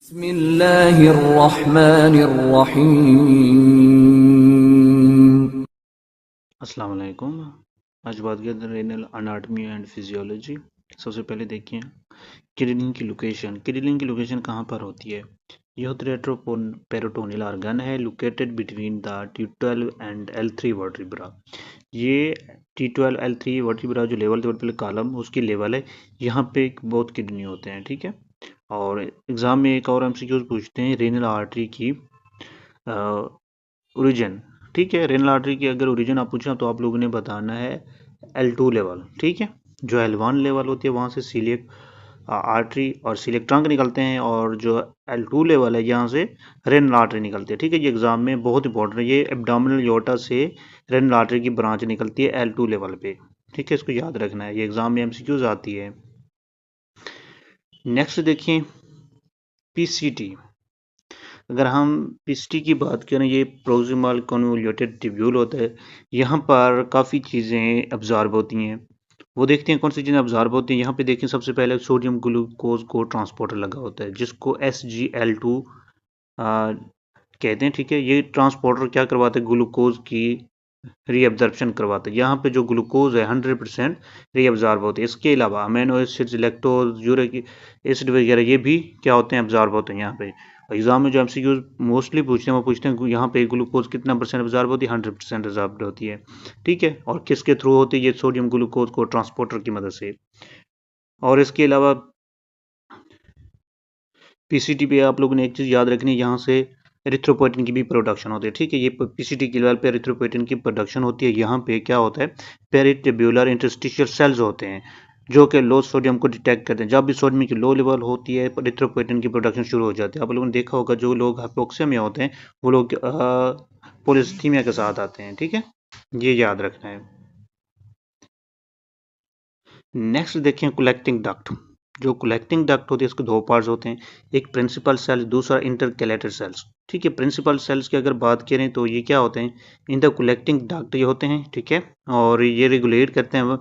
बिस्मिल्लाहिर्रहमानिर्रहीम। अस्सलाम वालेकुम। आज बात करते हैं रेनल अनाटमी एंड फिजियोलॉजी। सबसे पहले देखिए किडनी की लोकेशन कहाँ पर होती है। यह पेरोटोनियल ऑर्गन है located between the T12 and L3 vertebra. ये T12 L3 वर्टिब्रा जो लेवल कॉलम उसकी लेवल है, यहाँ पे बहुत किडनी होते हैं, ठीक है। और एग्जाम में एक और एमसीक्यूज पूछते हैं रेनल आर्टरी की ओरिजिन, ठीक है। रेनल आर्टरी की अगर ओरिजिन आप पूछा तो आप लोगों ने बताना है L2 लेवल, ठीक है। जो L1 लेवल होती है वहाँ से सीलियक आर्टरी और सीलियक ट्रंक निकलते हैं, और जो L2 लेवल है यहाँ से रेनल आर्टरी निकलती है, ठीक है। ये एग्जाम में बहुत इंपॉर्टेंट है। ये एब्डोमिनल योटा से रेनल आर्टरी की ब्रांच निकलती है L2 लेवल पे, ठीक है। इसको याद रखना है, ये एग्जाम में एमसीक्यूज आती है। नेक्स्ट देखिए पीसीटी। अगर हम पीसीटी की बात करें, ये प्रोक्सिमल कन्वोल्यूटेड ट्यूब्यूल होता है। यहाँ पर काफ़ी चीज़ें अब्जॉर्ब होती हैं, वो देखते हैं कौन सी चीज़ें अब्जॉर्ब होती हैं। यहाँ पे देखें सबसे पहले सोडियम ग्लूकोज को ट्रांसपोर्टर लगा होता है जिसको SgL2 कहते हैं, ठीक है। ये ट्रांसपोर्टर क्या करवाता है, ग्लूकोज की रीअब्जॉर्प्शन करवाता है। यहाँ पे जो ग्लूकोज है 100% रीअब्जॉर्ब होते हैं। इसके अलावा amino acids, lactose, uric acid वगैरह ये भी क्या होते हैं, अब्जॉर्ब होते हैं। यहाँ पे एग्जाम में जो एमसीक्यूज मोस्टली पूछते हैं वो पूछते हैं यहाँ पे ग्लूकोज कितना परसेंट अब्जॉर्ब होती है, 100% अब्जॉर्ब होती है, ठीक है। और किसके थ्रू होती है, ये सोडियम ग्लूकोज को ट्रांसपोर्टर की मदद से। और इसके अलावा पीसीटी पे आप लोगों ने एक चीज़ याद रखनी है, यहाँ से एरिथ्रोपोइटिन की भी प्रोडक्शन होती है, ठीक है। ये पीसीटी की लेवल पे एरिथ्रोपोइटिन की प्रोडक्शन होती है। यहाँ पे क्या होता है, पेरिट्यूब्युलर इंटरस्टिशियल सेल्स होते हैं जो कि लो सोडियम को डिटेक्ट करते हैं। जब भी सोडियम की लो लेवल होती है एरिथ्रोपोइटिन की प्रोडक्शन शुरू हो जाती है। आप लोगों ने देखा होगा जो लोग हाइपोक्सिया में होते हैं वो लोग पोलिसीमिया के साथ आते हैं, ठीक है। ये याद रखना है। नेक्स्ट देखें कलेक्टिंग डक्ट। जो कलेक्टिंग डक्ट होती है इसके दो पार्ट्स होते हैं, एक प्रिंसिपल सेल, दूसरा इंटरकैलेटर सेल्स, ठीक है। प्रिंसिपल सेल्स की अगर बात करें तो ये क्या होते हैं, इंटर कलेक्टिंग डक्ट ये होते हैं, ठीक है। और ये रेगुलेट करते हैं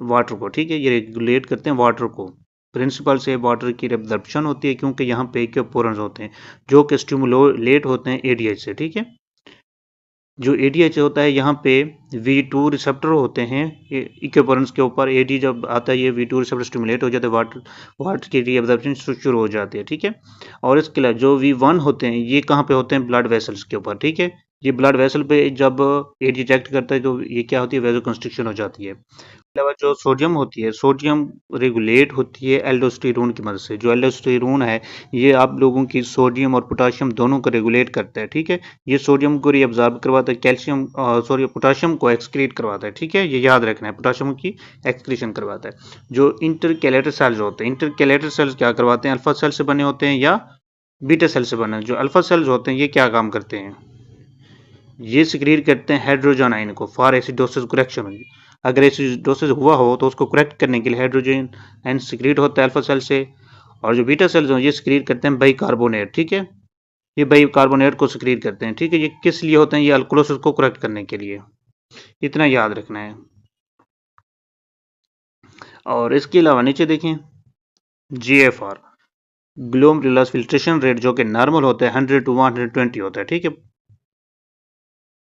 वाटर को, ठीक है। ये रेगुलेट करते हैं वाटर को। प्रिंसिपल से वाटर की एब्जॉर्प्शन होती है क्योंकि यहाँ पे एक्वेपोरेंस होते हैं जो कि स्टिमुलेट होते हैं एडीएच से, ठीक है। जो एडीएच होता है यहाँ पे V2 रिसेप्टर होते हैं इक्वेपोरेंस के ऊपर। एडी जब आता है ये V2 रिसेप्टर स्टिमुलेट हो जाते हैं, वाटर की रीअब्जॉर्प्शन शुरू हो जाती है, ठीक है। और इसके अलावा जो V1 होते हैं ये कहाँ पे होते हैं, ब्लड वेसल्स के ऊपर, ठीक है। ये ब्लड वेसल पे जब एडी अटैक करता है तो ये क्या होती है, वेजो कंस्ट्रिक्शन हो जाती है। अलावा जो सोडियम होती है, सोडियम रेगुलेट होती है एल्डोस्टेरोन की मदद से। जो एल्डोस्टेरोन है ये आप लोगों की सोडियम और पोटाशियम दोनों को रेगुलेट करता है, ठीक है। ये सोडियम को रीअब्जॉर्ब करवाता है, कैल्शियम पोटाशियम को एक्सक्रीट करवाता है, ठीक है। ये याद रखना है, पोटाशियम की एक्सक्रीशन करवाता है। जो इंटरकैलेटर सेल्स होते हैं, इंटरकैलेटर सेल्स क्या करवाते हैं, अल्फा सेल से बने होते हैं या बीटा सेल से बने। जो अल्फा सेल्स होते हैं ये क्या काम करते हैं, ये सिक्रीट करते हैं हाइड्रोजन आयन को फॉर एसिडोसिस करेक्शन। अगर एसिडोसिस हुआ हो तो उसको करेक्ट करने के लिए हाइड्रोजन आयन सिक्रीट होता है अल्फा सेल से। और जो बीटा सेल्स हैं ये सिक्रीट करते हैं बाइकार्बोनेट, ठीक है। ये बाइकार्बोनेट को सिक्रीट करते हैं, ठीक है। ये किस लिए होते हैं, ये अल्कोलोसिस को करेक्ट करने के लिए। इतना याद रखना है। और इसके अलावा नीचे देखें GFR, ग्लोमेरुलर फिल्ट्रेशन रेट, जो कि नॉर्मल होता है 100 to 120 होता है, ठीक है।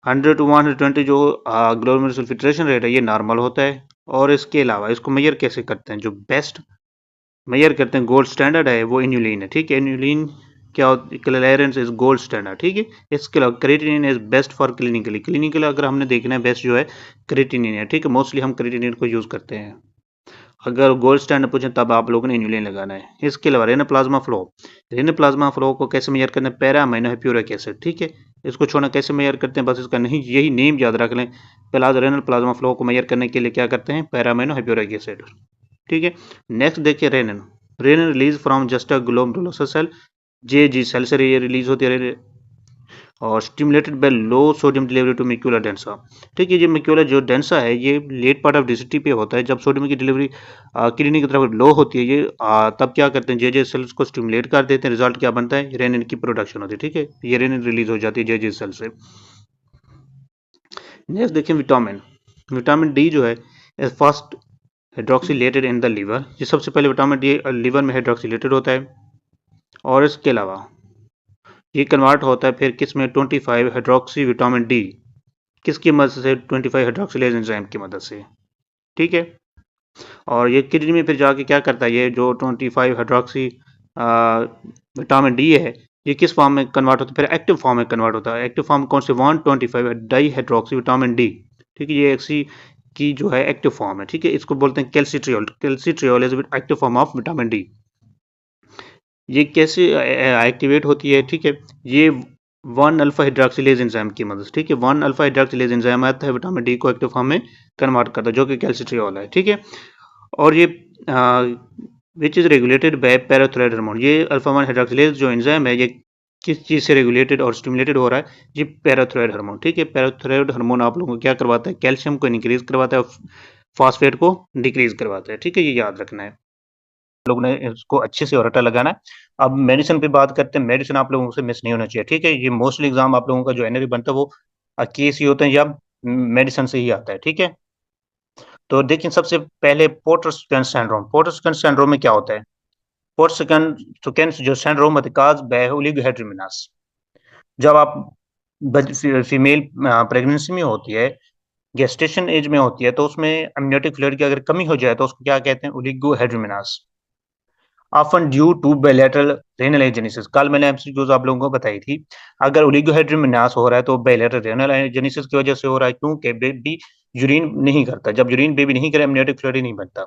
100 to 120 जो ग्लोमेरुलर फिल्ट्रेशन रेट है ये नॉर्मल होता है। और इसके अलावा इसको मेजर कैसे करते हैं, जो बेस्ट मेजर करते हैं, गोल्ड स्टैंडर्ड है वो इन्यूलिन है, ठीक है। इन्यूलिन क्या क्लियरेंस इज गोल्ड स्टैंडर्ड, ठीक है। इसके अलावा creatinine is best for clinically अगर हमने देखना है बेस्ट जो है क्रिएटिनिन है, ठीक है। मोस्टली हम क्रिएटिनिन को यूज करते हैं। अगर गोल्ड स्टैंडर्ड पूछें तब आप लोगों ने इन्यूलिन लगाना है। इसके अलावा रेनल प्लाज्मा फ्लो को कैसे मेजर करते हैं, पैरा अमीनो हाइप्यूरिक एसिड, ठीक है। इसको छोड़ना कैसे मेजर करते हैं, बस इसका नहीं यही नेम याद रख लें। रेनल प्लाज्मा फ्लो को मेजर करने के लिए क्या करते हैं, पैरा अमीनो हाइप्यूरिक एसिड, ठीक है। नेक्स्ट देखिए renin release from just glomerular cell, G cell से ये रिलीज होती है और stimulated by low sodium delivery to macula densa, ठीक है। ये मैक्यूला जो डेंसा है ये लेट पार्ट ऑफ डिसिटी पे होता है। जब सोडियम की डिलीवरी किडनी की तरफ लो होती है ये तब क्या करते हैं, जे सेल्स को स्टिमुलेट कर देते हैं। रिजल्ट क्या बनता है, रेनिन की प्रोडक्शन होती है, ठीक है। ये रेनिन रिलीज हो जाती है जे सेल से। नेक्स्ट देखिए विटामिन डी जो है फर्स्ट हाइड्रोक्सीलेटेड इन द लीवर। ये सबसे पहले विटामिन डी लीवर में हाइड्रोक्सीलेटेड होता है। और इसके अलावा ये कन्वर्ट होता है फिर किस में 25 हाइड्रोक्सी विटामिन डी किसकी मदद से 25 हाइड्रोक्सिलेज एंजाइम की मदद से। ठीक है, और ये किडनी में फिर जाके क्या करता है, ये जो 25 हाइड्रोक्सी विटामिन डी है ये किस फॉर्म में कन्वर्ट होता है, फिर एक्टिव फॉर्म में कन्वर्ट होता है। एक्टिव फॉर्म कौन से, 125 डाई हाइड्रोक्सी विटामिन डी। ठीक है, ये एक्सी की जो है एक्टिव फॉर्म है। ठीक है, इसको बोलते हैं calcitriol. Calcitriol is active form of vitamin D. ये कैसे एक्टिवेट होती है? ठीक है, ये 1 अल्फा हाइड्रोक्सिलेज एंजाइम की मदद से। ठीक है, 1 अल्फा हाइड्रोक्सिलेज एंजाइम आता है विटामिन डी को एक्टिव फॉर्म में कन्वर्ट करता है, जो कि कैल्सिट्रियोल है। ठीक है, और ये which is regulated by parathyroid hormone. ये अल्फा 1 हाइड्रोक्सिलेज जो एंजाइम है ये किस चीज से रेगुलेटेड और स्टिमुलेटेड हो रहा है? ये पैराथायरॉयड हार्मोन। ठीक है, पैराथायरॉयड हार्मोन आप लोगों को क्या करवाता है? कैल्शियम को इंक्रीज करवाता है, फॉस्फेट को डिक्रीज करवाता है। ठीक है, ये याद रखना है, लोगों ने इसको अच्छे से रटा लगाना है। अब मेडिसिन पे बात करते हैं। मेडिसिन आप लोगों से मिस नहीं होना चाहिए। ठीक है, ये मोस्टली एग्जाम आप लोगों का जो एनरी बनता है वो केस ही होते हैं या मेडिसिन से ही आता है। ठीक है, तो देखिए सबसे पहले पोर्टर सिंड्रोम। पोर्टर सिंड्रोम में क्या होता है? पोर्टर जो सिंड्रोम काज बाय ओलिगोहेड्रोमिनस। जब आप फीमेल प्रेगनेंसी में होती है, गेस्टेशन एज में होती है, तो उसमें अम्नियोटिक फ्लूइड की अगर कमी हो जाए तो उसको क्या कहते हैं? Oligohydramnios. Often due to bilateral renal agenesis. कल मैंने एमसीक्यूज आप लोगों को बताई थी, अगर ओलिगोहाइड्रोमिनास हो रहा है तो बायलैटरल रेनल एजेनेसिस की वजह से हो रहा है, क्योंकि बेबी यूरिन नहीं करता। जब यूरिन बेबी नहीं करे एमनियोटिक फ्लूइड नहीं बनता।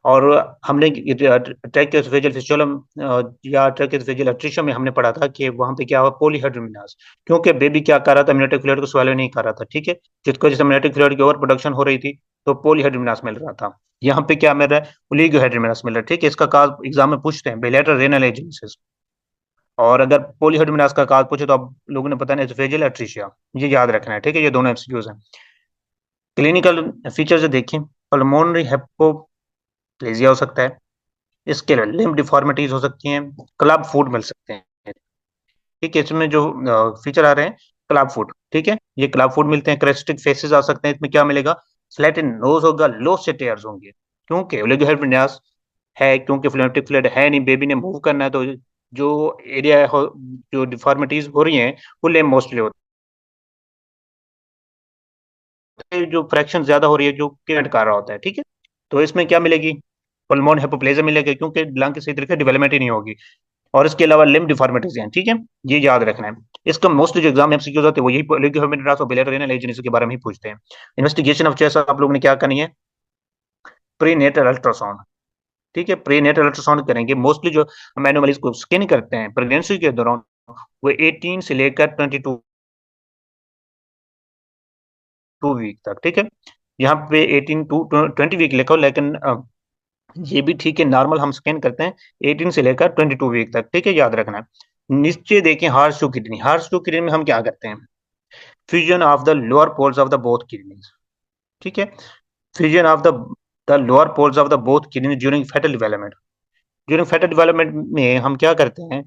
और हमने ट्रैकेओसोफेजियल फिस्टुलम या ट्रैकेओसोफेजियल अट्रीशिया में हमने पढ़ा था कि वहां पे क्या हुआ? पॉलीहाइड्रोमिनास, क्योंकि बेबी क्या कर रहा था? एमनियोटिक फ्लूइड को swallow नहीं कर रहा था। ठीक है, जिसकी वजह से एमनियोटिक फ्लूइड की ओवर प्रोडक्शन हो रही थी, तो पॉलीहाइड्रोमिनास मिल रहा था। यहाँ पे क्या मिल रहा है? ओलिगोहाइड्रोमिनास मिल रहा है। ठीक है, इसका काज एग्जाम में पूछते हैं, बायलैटरल रेनल एजेनेसिस। और अगर पॉलीहाइड्रोमिनास का काज पूछे तो आप लोगों ने पता नहीं, एसोफेजियल अट्रीशिया। ये याद रखना है। ठीक है, ये दोनों एमसीक्यूज हैं। क्लिनिकल फीचर्स देखें, पल्मोनरी हेप्टोप्लेजिया हो सकता है, इसके अलावा लिम्ब डिफॉर्मिटीज हो सकती हैं, क्लब फुट मिल सकते हैं। ठीक है, इसमें जो फीचर आ रहे हैं क्लब फुट। ठीक है, ये क्लब फुट मिलते हैं। क्रेस्टिक फेसेस आ सकते हैं। इसमें क्या मिलेगा? फ्लैटेन नोज होगा, लो से टेयर्स होंगे, क्योंकि ओलिगोहाइड्रोमिनास है, क्योंकि फ्लोएटिक फ्लूइड है नहीं, बेबी ने मूव करना है, तो जो एरिया जो डिफॉर्मिटीज हो रही हैं वो लिम्ब मोस्टली होते हैं, जो फ्रैक्शन ज्यादा हो रही है जो प्रिवेंट कर रहा होता है। ठीक है, तो इसमें क्या मिलेगी? पल्मोन हेपोप्लेजिया मिलेगा, क्योंकि लंग की सही तरीके डेवलपमेंट ही नहीं होगी। और इसके अलावा लिम्ब डिफॉर्मिटीज हैं। ठीक है, ये याद रखना है। इसका मोस्टली जो एग्जाम एमसीक्यूज होते हैं वो यही लिग्योमेट्रास और बिलेटरल रेनल एजेंसी के बारे में ही पूछते हैं। इन्वेस्टिगेशन ऑफ चॉइस आप लोगों ने क्या करनी है? Prenatal ultrasound. ठीक है, प्रीनेटल अल्ट्रासाउंड करेंगे। मोस्टली जो हम एनोमलीज को स्कैन करते हैं प्रेगनेंसी के दौरान वो 18 से लेकर 22 वीक तक। ठीक है, यहाँ पे 18 टू 20 वीक लिखा हो, लेकिन ये भी ठीक है, नॉर्मल हम स्कैन करते हैं 18 से लेकर 22 वीक तक। ठीक है, याद रखना है। नीचे देखें heart to kidney. Heart to kidney में हम क्या करते हैं? Fusion of the lower poles of the both kidneys. ठीक है, fusion of the lower poles of the both kidney during fetal development. During fetal development में हम क्या करते हैं?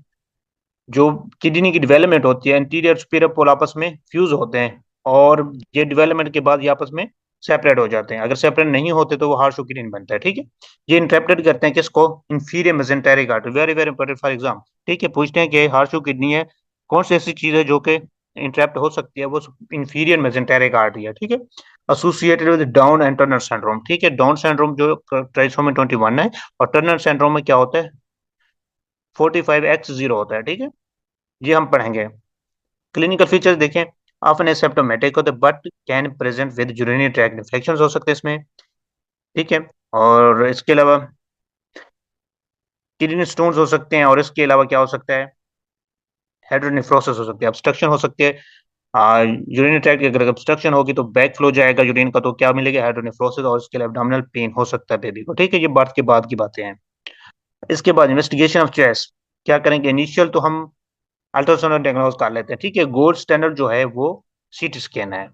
जो किडनी की डेवलपमेंट होती है, एंटीरियर सुपीरियर पोल आपस में फ्यूज होते हैं, और ये डेवलपमेंट के बाद ये आपस में सेपरेट हो जाते हैं। अगर सेपरेट नहीं होते तो वो हार्ट किडनी बनता है। ठीक है, ये इंटरप्रेट करते हैं किसको? Inferior mesenteric artery. Very very important for exam. ठीक है, पूछते हैं कि हार्ट किडनी है, कौन सी ऐसी चीज है जो कि इंटरप्ट हो सकती है? वो इंफीरियर मेसेंटेरिक आर्टरी है। ठीक है, associated with down and Turner syndrome. ठीक है, डाउन सिंड्रोम जो ट्राइसोमी 21 है, और टर्नर सिंड्रोम में क्या होता है? 45X0 होता है। ठीक है, ये हम पढ़ेंगे। क्लिनिकल फीचर्स देखें, ऑफन एसिम्प्टोमेटिक होते but can present with urinary tract infections हो सकते हैं इसमें। ठीक है, और इसके अलावा किडनी स्टोन्स हो सकते हैं, और इसके अलावा क्या हो सकता है? हेड्रोनेफ्रोसिस हो सकती है, ऑब्स्ट्रक्शन हो सकती है। यूरिनरी ट्रैक्ट की अगर ऑब्स्ट्रक्शन होगी तो बैक फ्लो जाएगा यूरिन का, तो क्या मिलेगा? हाइड्रोनेफ्रोसिस, और इसके लिए एब्डोमिनल पेन हो सकता है बेबी को। ठीक है, ये बर्थ के बाद की बातें हैं। इसके बाद इन्वेस्टिगेशन ऑफ चॉइस क्या करेंगे? इनिशियल तो हम अल्ट्रासाउंड डायग्नोज कर लेते हैं। ठीक है, गोल्ड स्टैंडर्ड जो है वो सीटी स्कैन है।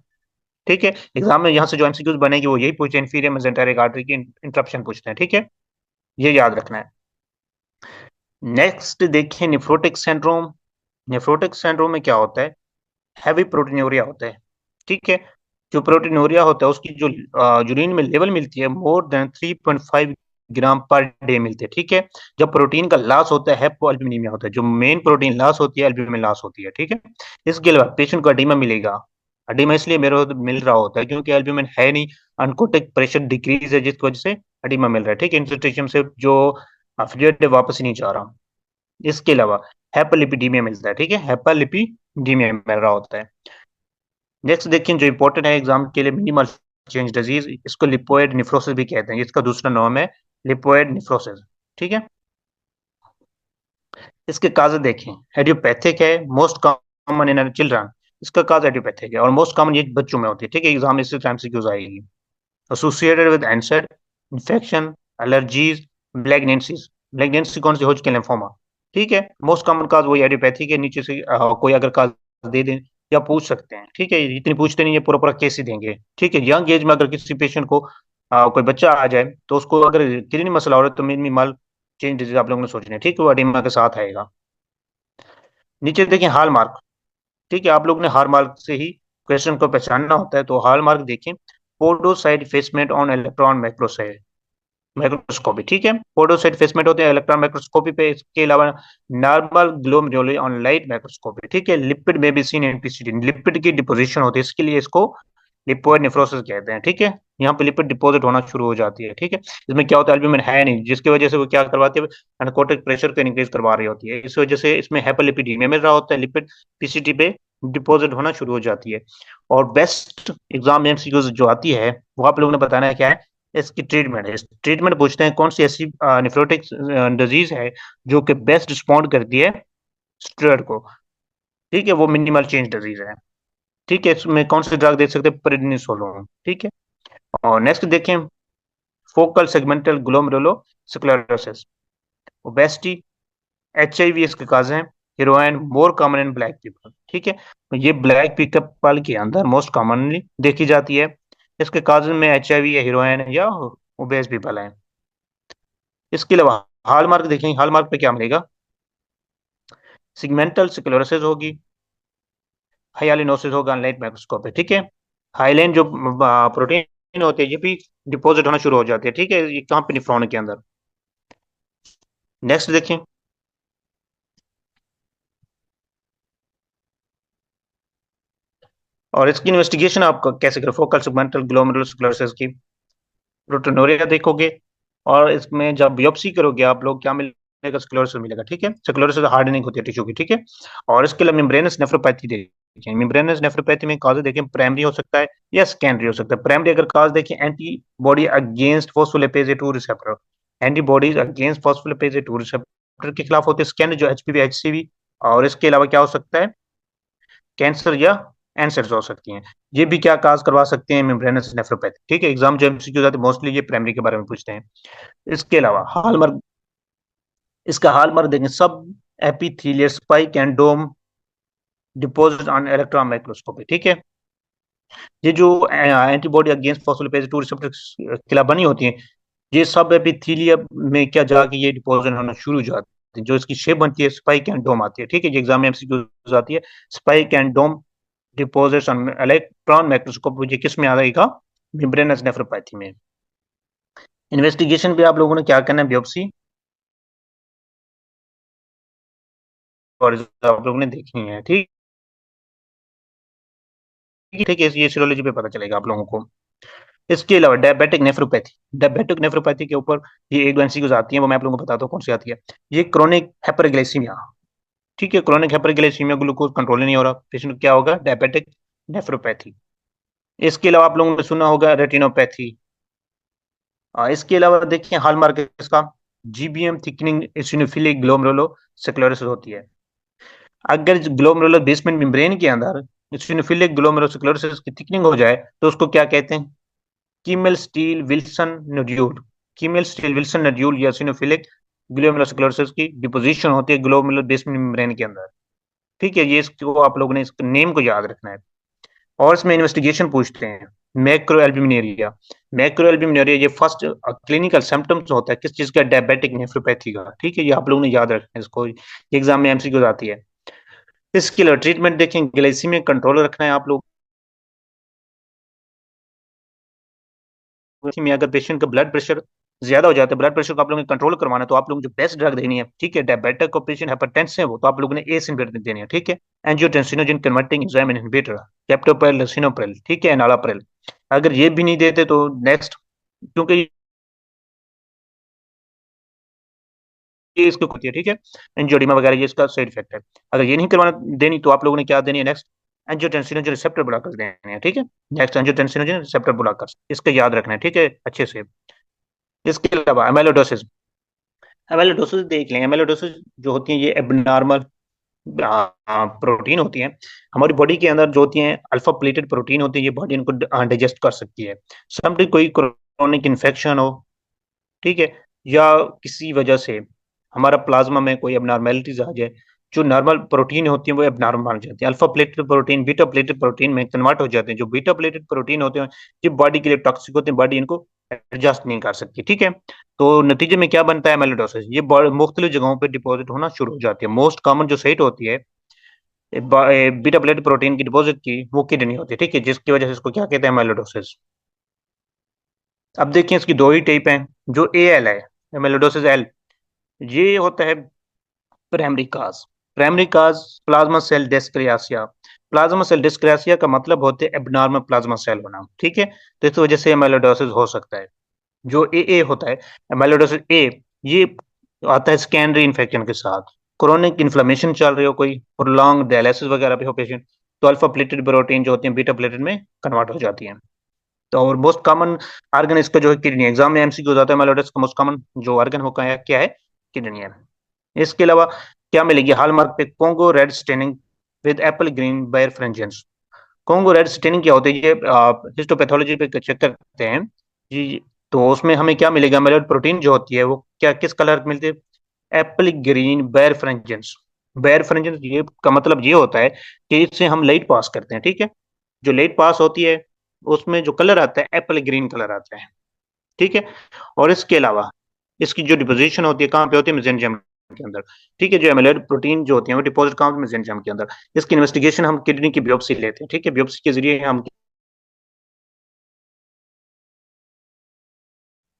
ठीक है, एग्जाम में यहाँ से जो एमसीक्यूज बनेगी वो यही पूछे, इंफीरियर मेसेंटेरिक आर्टरी की इंटरप्शन पूछते हैं। ठीक है, ये याद रखना है। नेक्स्ट देखिए नेफ्रोटिक सिंड्रोम। नेफ्रोटिक सिंड्रोम में क्या होता है? हैवी प्रोटीनूरिया होता है। ठीक है, जो प्रोटीनूरिया होता है उसकी जो यूरिन में लेवल मिलती है मोर देन 3.5 ग्राम पर डे मिलते हैं। ठीक है, जब प्रोटीन का लॉस होता है हाइपोअल्बुमिनिया होता है, जो मेन प्रोटीन लॉस होती है एल्ब्यूमिन लॉस होती है। ठीक है, इसके अलावा पेशेंट को एडिमा मिलेगा। एडिमा इसलिए मेरे को मिल रहा होता है क्योंकि एल्ब्यूमिन है नहीं, अनकोटिक प्रेशर डिक्रीज है जिसकी वजह से एडिमा मिल रहा है। ठीक है, इंसल्टेशन से जो फ्लूइड वापस ही नहीं जा रहा। इसके अलावा हैपोलिपिडीमिया मिलता है। ठीक है, हैपोलिपिडीमिया मिल रहा होता है। नेक्स्ट देखिए जो इंपॉर्टेंट है एग्जाम के लिए, मिनिमल चेंज डिजीज, इसको लिपोइड निफ्रोसिस भी कहते हैं, इसका दूसरा नाम है लिपोइड निफ्रोसिस। ठीक है, इसके काज देखें, एडियोपैथिक है, मोस्ट कॉमन इन चिल्ड्रन, इसका काज एडियोपैथिक है और मोस्ट कॉमन ये बच्चों में होती है। ठीक है, एग्जाम इसी टाइम से क्यूज आएगी। Associated with answer, infection, allergies, malignancies. Malignancy कौन सी? होजकिन लिम्फोमा। ठीक है, मोस्ट कॉमन काज वही एडियोपैथिक है। नीचे से कोई अगर काज दे दें या पूछ सकते हैं। ठीक है, इतनी पूछते नहीं है, पूरा पूरा केस ही देंगे। ठीक है, यंग एज में अगर किसी पेशेंट को कोई बच्चा आ जाए तो उसको अगर किडनी मसला हो रहा है तो मिनिमल चेंज डिजीज आप लोगों ने सोचना है। ठीक है, वो एडिमा के साथ आएगा। नीचे देखिए हॉलमार्क। ठीक है, आप लोग ने हॉलमार्क से ही क्वेश्चन को पहचानना होता है। तो हॉलमार्क देखें, podocyte effacement on electron microsite microscopy. ठीक है, पोडोसाइट फेसमेंट होते हैं इलेक्ट्रॉन माइक्रोस्कोपी पे। इसके अलावा normal glomerular on light microscopy. ठीक है, लिपिड में भी सीन एनपीसीडी, लिपिड की डिपोजिशन होती है, इसके लिए इसको लिपोइड नेफ्रोसिस कहते हैं। ठीक है, यहाँ पे लिपिड डिपॉजिट होना शुरू हो जाती है। ठीक है, इसमें क्या होता है, एल्ब्यूमिन है नहीं, जिसकी वजह से वो क्या करवाती है, अनकोटिक प्रेशर को इंक्रीज करवा रही होती है। इस वजह से इसमें हाइपोलिपिडीमिया मिल रहा होता है, लिपिड पीसीटी पे डिपॉजिट होना शुरू हो जाती है। और बेस्ट एग्जाम एमसीक्यूज जो आती है वो आप लोगों ने बताना है क्या है, इसकी ट्रीटमेंट है। ट्रीटमेंट पूछते हैं कौन सी ऐसी नेफ्रोटिक डिजीज है जो कि बेस्ट रिस्पॉन्ड करती है स्टेरॉइड को। ठीक है, वो मिनिमल चेंज डिजीज है। ठीक है, इसमें कौन सी ड्रग दे सकते हैं, प्रेडनिसोलोन। ठीक है, और नेक्स्ट देखें, focal segmental glomerulo sclerosis, obesity, HIV इसके काज हैं, heroine more common in black people. ठीक है, तो ये ब्लैक पीपल के अंदर मोस्ट कॉमनली देखी जाती है। इसके काज में एचआईवी या हीरोइन या ओबेस पीपल हैं। इसके अलावा हॉलमार्क देखें, हॉलमार्क पे क्या मिलेगा, सिगमेंटल स्क्लेरोसिस होगी, हाइलिनोसिस होगा लाइट माइक्रोस्कोप पे। ठीक है, हाइलाइन जो प्रोटीन होते हैं ये भी डिपॉजिट होना शुरू हो जाते हैं। ठीक है, ये कहाँ पे, निफ्रॉन के अंदर। नेक्स्ट देखें, और इसकी इन्वेस्टिगेशन आप कैसे करें, फोकल सेगमेंटल ग्लोमेरुलर स्क्लेरोसिस की प्रोटोनोरिया देखोगे, और इसमें जब बियोप्सी करोगे आप लोग क्या मिलेगा, स्क्लेरोसिस मिलेगा। ठीक है, स्क्लेरोसिस हार्डनिंग होती है टिश्यू की। ठीक है, और इसके लिए मेम्ब्रेनस नेफ्रोपैथी देखें, मेम्ब्रेनस नेफ्रोपैथी में काज देखें, प्राइमरी हो सकता है या सेकेंडरी हो सकता है। प्राइमरी अगर काज देखें, antibody against phospholipase 2 receptor, antibodies against phospholipase 2 receptor के खिलाफ होते हैं। सेकेंड जो एचपीवी एचसीवी, और इसके अलावा क्या हो सकता है, कैंसर या एंसर्स हो सकती हैं। ये भी क्या काज करवा सकते हैं, मेम्ब्रेनस नेफ्रोपैथी। ठीक है, एग्जाम जो एमसीक्यू जाते हैं मोस्टली ये प्राइमरी के बारे में पूछते हैं। इसके अलावा हॉलमार्क, इसका हॉलमार्क देखें, सब epithelial spike and dome deposit on electron microscopy. ठीक है, ये जो एंटीबॉडी अगेंस्ट फॉस्फोलिपेज 2 रिसेप्टर के खिलाफ बनी होती है, ये सब एपिथेलियम में क्या जाके ये डिपोजिट होना शुरू हो जाती है। जो इसकी शेप बनती है स्पाइक एंड डोम आती है। ठीक है, ये एग्जाम में एमसीक्यू आती है, spike and dome deposits on electron microscope, ये किस में आ जाएगा, मेम्ब्रेनस नेफ्रोपैथी में। इन्वेस्टिगेशन भी आप लोगों ने क्या करना है, बियोप्सी और आप लोगों ने देखनी है। ठीक ठीक है, ये सीरोलॉजी पे पता चलेगा आप लोगों को। इसके अलावा डायबिटिक नेफ्रोपैथी, डायबिटिक नेफ्रोपैथी के ऊपर ये एक दो एमसीक्यूज आती है, वो मैं आप लोगों को बताता हूँ कौन सी आती है। ये क्रोनिक हाइपरग्लाइसीमिया। ठीक है, क्रोनिक हाइपरग्लाइसीमिया, ग्लूकोज कंट्रोल नहीं हो रहा पेशेंट को, क्या होगा, डायबिटिक नेफ्रोपैथी। इसके अलावा आप लोगों ने सुना होगा रेटिनोपैथी। इसके अलावा देखिए हॉलमार्क इसका जीबीएम थिकनिंग इसिनोफिलिक ग्लोमेरुलो स्क्लेरोसिस होती है। अगर ग्लोमेरुलर बेसमेंट मेम्ब्रेन के अंदर इसिनोफिलिक ग्लोमेरुलोस्क्लेरोसिस की थिकनिंग हो जाए तो उसको क्या कहते हैं, Kimmelstiel Wilson nodule. Kimmelstiel Wilson nodule या इसिनोफिलिक ग्लोमेरुलोस्क्लेरोसिस की डिपोजिशन होती है ग्लोमेरुलर बेसमेंट मेम्ब्रेन के अंदर। ठीक है, ये इसको आप लोगों ने इस नेम को याद रखना है। और इसमें इन्वेस्टिगेशन पूछते हैं, मैक्रो एल्ब्यूमिनेरिया। मैक्रो एल्ब्यूमिनेरिया ये फर्स्ट क्लिनिकल सिम्टम्स होता है किस चीज का, डायबिटिक नेफ्रोपैथी का। ठीक है, ये आप लोगों ने याद रखना है, इसको एग्जाम में एमसीक्यू आती है। इसके लिए ट्रीटमेंट देखें, ग्लाइसीमिक कंट्रोल रखना है आप लोग में। अगर पेशेंट का ब्लड प्रेशर ज्यादा हो जाता है, ब्लड प्रेशर को आप लोगों ने कंट्रोल करवाना है, तो आप लोगों को जो बेस्ट ड्रग देनी है, ठीक है, डायबिटिक को पेशेंट हाइपरटेंशन है वो, तो आप लोगों ने एसिम्पेटिक देनी है, ठीक है, एंजियोटेंसिनोजन कन्वर्टिंग एंजाइम इनहिबिटर, कैप्टोप्राइल, लसिनोप्राइल, ठीक है, एनालाप्राइल। अगर ये भी नहीं देते तो नेक्स्ट, क्योंकि ये इसको होती है, ठीक है, एंजियोडिमा वगैरह ये इसका साइड इफेक्ट है। अगर ये नहीं करवाना देनी तो आप लोगों ने क्या देनी है नेक्स्ट, एंजियोटेंसिनोजन रिसेप्टर ब्लॉकर देने हैं, ठीक है, नेक्स्ट एंजियोटेंसिनोजन रिसेप्टर ब्लॉकर, इसका याद रखना है, ठीक है, अच्छे से। इसके अलावा एमेलोडोसिस, एमेलोडोसिस देख लेंगे, एमेलोडोसिस जो होती है ये एबनॉर्मल प्रोटीन होती है हमारी बॉडी के अंदर, जो होती है अल्फा प्लेटेड प्रोटीन होती है, ये बॉडी इनको डाइजेस्ट कर सकती है। समथिंग कोई क्रोनिक इन्फेक्शन हो, ठीक है, या किसी वजह से हमारा प्लाज्मा में कोई एबनॉर्मेलिटीज आ जाए, जो नॉर्मल प्रोटीन होती है वो एबनॉर्मल बन जाती है, alpha plated protein beta pleated protein में कन्वर्ट हो जाते हैं। जो बीटा प्लेटेड प्रोटीन होते हैं ये बॉडी के लिए टॉक्सिक होते हैं, बॉडी इनको एडजस्ट नहीं कर सकती, ठीक है। तो नतीजे में क्या बनता है, एमेलोडोसिस, ये मुख्तलिफ जगहों पर डिपॉजिट होना शुरू हो जाती है। मोस्ट कॉमन जो साइट होती है बीटा प्लेटेड प्रोटीन की डिपॉजिट की, वो किडनी होती है, ठीक है, जिसकी वजह से इसको क्या कहते हैं, एमेलोडोसिस। अब देखिए इसकी दो ही टाइप हैं, जो ए एल है, एमेलोडोसिस एल, ये होता है प्राइमरी काज। प्राइमरी काज प्लाज्मा सेल डिस्क्रियासिया, प्लाज्मा सेल डिस्क्रियासिया का मतलब होते है एबनॉर्मल प्लाज्मा सेल होना, ठीक है, तो इस वजह से एमेलोडोसिस हो सकता है। जो ए होता है, एमेलोडोसिस ए, ये आता है सेकेंडरी इन्फेक्शन के साथ, क्रोनिक इन्फ्लेमेशन चल रही हो कोई, प्रोलॉन्ग डायलिसिस वगैरह पे हो पेशेंट, तो अल्फा प्लेटेड प्रोटीन जो होती है बीटा प्लेटेड में कन्वर्ट हो जाती है। तो और मोस्ट कॉमन ऑर्गन इसका जो है किडनी, एग्जाम में एमसीक्यू जाता है, मेलोडिस का मोस्ट कॉमन जो ऑर्गन होता है क्या है, किडनी है। इसके अलावा क्या मिलेगी हॉलमार्क पे, Congo red staining with apple green birefringence. Congo red staining क्या होती है, ये हिस्टोपैथोलॉजी पे चेक करते हैं जी, तो उसमें हमें क्या मिलेगा, मेलोड प्रोटीन जो होती है वो क्या किस कलर की मिलती है, एप्पल ग्रीन बायर फ्रेंजेंस। बायर फ्रेंजेंस ये का मतलब ये होता है कि इससे हम लाइट पास करते हैं, ठीक है, जो लाइट पास होती है उसमें जो कलर आता है एप्पल ग्रीन कलर आता है, ठीक है। और इसके अलावा इसकी जो डिपोजिशन होती है कहाँ पे होती है, मेसेंजियम के अंदर, ठीक है, जो एमिलोइड प्रोटीन जो होती है वो डिपोजिट कहाँ पे, मेसेंजियम के अंदर। इसकी इन्वेस्टिगेशन हम किडनी की बियोप्सी लेते हैं, ठीक है, बियोप्सी के जरिए हम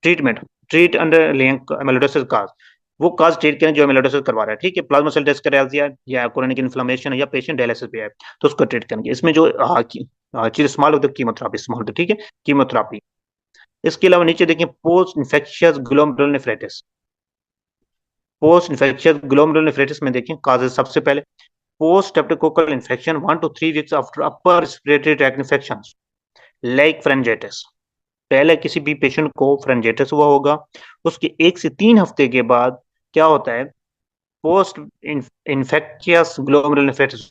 ट्रीटमेंट ट्रीट अंडर लिंक एमिलोइडोसिस काज, वो काज ट्रीट करें जो एमिलोइडोसिस करवा रहा है, ठीक है, प्लाज्मा सेल डिस्क्रियासिया या क्रोनिक इन्फ्लेमेशन या पेशेंट डायलिसिस पे है तो उसको ट्रीट करेंगे। इसमें जो चीज इस्तेमाल होती है कीमोथेरापी इस्तेमाल होती है, ठीक है, कीमोथेरापी। इसके अलावा नीचे देखिए post infectious glomerulonephritis, post infectious glomerulonephritis में देखिए काजेस, सबसे पहले post streptococcal infection 1 to 3 weeks after upper respiratory tract infection like pharyngitis. पहले किसी भी पेशेंट को फ्रेंजाइटिस हुआ होगा, उसके 1 से 3 हफ्ते के बाद क्या होता है, पोस्ट इन्फेक्शियस ग्लोमेरुलोनेफ्राइटिस।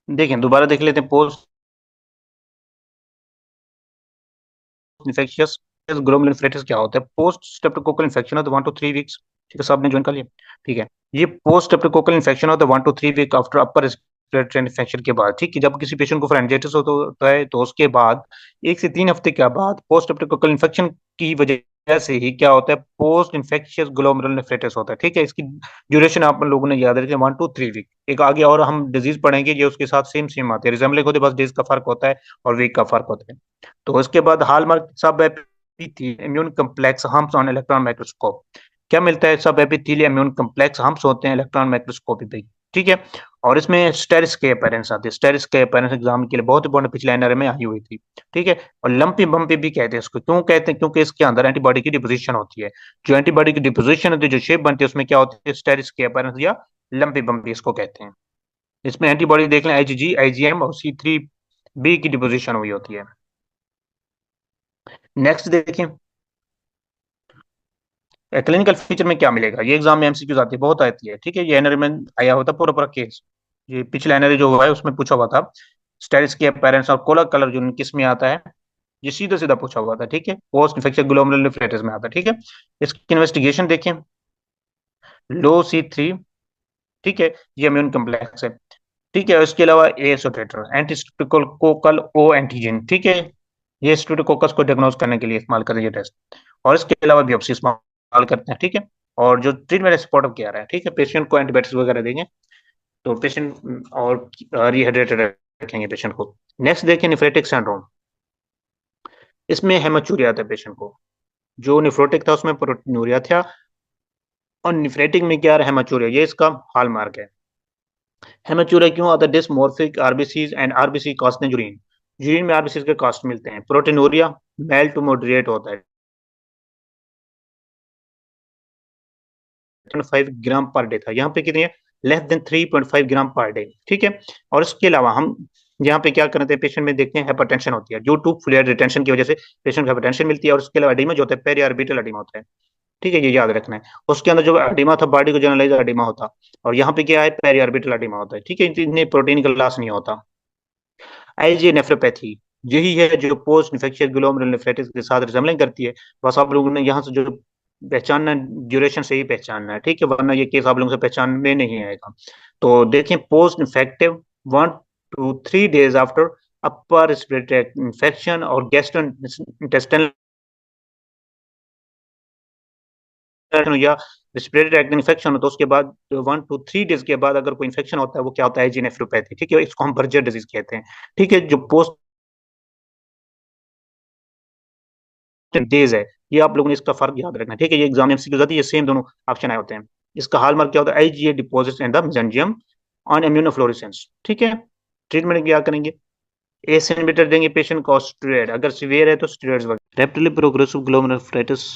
देखें दोबारा देख लेते हैं, पोस्ट इन्फेक्शियस ग्लोमेरुलोनेफ्राइटिस क्या होता है, पोस्ट स्ट्रेप्टोकोकल इन्फेक्शन होता है 1 to 3 weeks, ठीक है, सबने ज्वाइन कर लिया, ठीक है। ये पोस्ट स्ट्रेप्टोकोकल इन्फेक्शन होता है 1 to 3 week after upper respiratory infection के बाद, ठीक है, जब किसी पेशेंट को फ्रेंजाइटिस होता है तो उसके बाद 1 से 3 हफ्ते के बाद पोस्ट स्ट्रेप्टोकोकल इन्फेक्शन की वजह जैसे ही क्या होता है पोस्ट इन्फेक्शियस ग्लोमेरुलनेफ्राइटिस होता है। ठीक है, इसकी ड्यूरेशन आप लोगों ने याद रखी 1 to 3 वीक। एक आगे और हम डिजीज पढ़ेंगे जो उसके साथ सेम सेम आते हैं, रिजेंबलिंग होते हैं, बस डेज का फर्क होता है और वीक का फर्क होता है। तो इसके बाद हॉलमार्क सब immune complex humps on electron microscope. क्या मिलता है? सब एपिथेलियल इम्यून कम्प्लेक्स हम्प्स होते हैं इलेक्ट्रॉन माइक्रोस्कोपी पे। ठीक है, और इसमें स्टेरिस के अपीयरेंस आते हैं। स्टेरिस के अपीयरेंस एग्जाम के लिए बहुत इंपॉर्टेंट, पिछले एनआरए में आई हुई थी। ठीक है, और लंपी बम्पी भी कहते हैं इसको। क्यों कहते हैं? क्योंकि इसके अंदर एंटीबॉडी की डिपोजिशन होती है। जो एंटीबॉडी की डिपोजिशन होती है, जो शेप बनती है, उसमें क्या होती है? स्टेरिस के अपीयरेंस या लंपी बम्पी इसको कहते हैं। इसमें एंटीबॉडी देख लें, आईजीजी, आईजीएम और C3b की डिपोजिशन हुई होती है। नेक्स्ट देखें, क्लिनिकल फीचर में क्या मिलेगा? ये एग्जाम में एमसीक्यूज आती है, बहुत आती है। ठीक है, ये एनआरए में आया होता है पूरा पूरा केस। ये पिछले एनआरए जो हुआ है उसमें पूछा हुआ था। स्टेरिस के पेरेंट्स और कोलर कलर जो किस में आता है, ये सीधा सीधा पूछा हुआ था। ठीक है, पोस्ट इन्फेक्शन ग्लोमेरुलनेफ्राइटिस में आता है। ठीक है, इसकी इन्वेस्टिगेशन देखें, लो C3। ठीक है, ये इम्यून कम्प्लेक्स है। ठीक है, इसके अलावा एसोटेटर एंटीस्ट्रेप्टोकोकल ओ एंटीजन। ठीक है, ये स्ट्रेप्टोकोकस को डियाग्नोज करने के लिए इस्तेमाल करते हैं ये टेस्ट। और इसके अलावा बिopसी इस्तेमाल करते हैं। ठीक है, और जो ट्रीटमेंट सपोर्ट किया रहा है। ठीक है, पेशेंट को एंटीबायोटिक्स वगैरह देंगे तो पेशेंट और रिहाइड्रेटेड रखेंगे पेशेंट को। नेक्स्ट देखिए, निफ्रेटिक सिंड्रोम। इसमें हेमाचूरिया था पेशेंट को। जो निफ्रोटिक था उसमें प्रोटीनूरिया था, और निफ्रेटिक में क्या रहा? हेमाचूरिया। ये इसका हॉलमार्क है। हेमाचूरिया क्यों आता है? Dysmorphic RBCs and RBC cast urine. Urine में आरबीसी के कास्ट मिलते हैं। प्रोटीनूरिया मेल टू मॉडरेट होता है, 5 ग्राम पर डे था। यहाँ पे कितनी है? लेस देन 3.5 ग्राम पर डे। ठीक है, और इसके अलावा हम यहाँ पे क्या करते हैं, पेशेंट में देखते हैं हाइपरटेंशन होती है। ड्यू टू फ्लूइड रिटेंशन की वजह से पेशेंट को हाइपरटेंशन मिलती है। और उसके अलावा एडिमा जो होता है पेरी ऑर्बिटल एडिमा होता है। ठीक है, ये याद रखना है। उसके अंदर जो एडिमा था बॉडी को जनरलाइज एडिमा होता, और यहाँ पे क्या है? पेरी ऑर्बिटल एडिमा होता है। ठीक है, इतने प्रोटीन का लॉस नहीं होता। आईजी नेफ्रोपैथी, यही है जो पोस्ट इन्फेक्शियस ग्लोमेरुलनेफ्राइटिस के साथ रिजेंबलिंग करती है। बस आप लोगों ने यहाँ से जो पहचानना, ड्यूरेशन से ही पहचानना है। ठीक है, वरना ये केस आप लोगों से पहचान में नहीं आएगा। तो देखें, post infective 1 to 3 days after upper respiratory infection और गैस्ट्रो इंटेस्टाइनल या रेस्पिरेटरी ट्रैक्ट इन्फेक्शन हो, तो उसके बाद 1 to 3 days के बाद अगर कोई इन्फेक्शन होता है, वो क्या होता है? IG nephropathy. ठीक है, इसको हम बर्जर डिजीज कहते हैं। ठीक है, जो पोस्ट डेज है, ये आप लोगों ने इसका फर्क याद रखना है। ठीक है, ये एग्जाम एमसीक्यू आती है, ये सेम दोनों ऑप्शन आए होते हैं। इसका हॉलमार्क क्या होता है? IgA deposit and the mesangium on immunofluorescence. ठीक है, ट्रीटमेंट क्या करेंगे? एस इनहिबिटर देंगे पेशेंट को, स्टेरॉइड अगर सीवियर है तो स्टेरॉइड्स वगैरह। रैपिडली प्रोग्रेसिव ग्लोमेरुलनेफ्राइटिस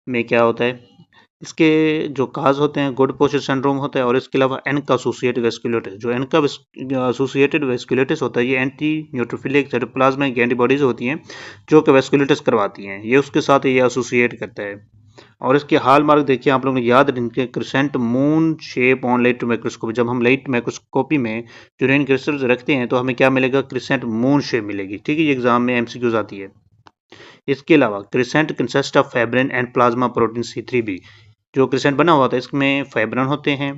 में क्या होता है? इसके जो काज होते हैं, गुड पोस्चर सिंड्रोम होता है, और इसके अलावा एनका एसोसिएटेड वेस्कुलाइटिस। जो एनका एसोसिएटेड वेस्कुलाइटिस होता है, ये एंटी न्यूट्रोफिलिक साइटोप्लाज्मा की एंटीबॉडीज होती हैं जो कि वेस्कुलाइटिस करवाती हैं। ये उसके साथ ये एसोसिएट करता है। और इसके हॉलमार्क देखिए, आप लोगों ने याद रखें, crescent moon shape on light microscopy. जब हम लाइट माइक्रोस्कोपी में यूरेन क्रिस्टल्स रखते हैं तो हमें क्या मिलेगा? क्रिसेंट मून शेप मिलेगी। ठीक है, ये एग्जाम में एमसीक्यूज आती है। इसके अलावा crescent consist of fibrin and plasma protein C3b। जो क्रिसेंट बना हुआ था इसमें फाइब्रिन होते हैं,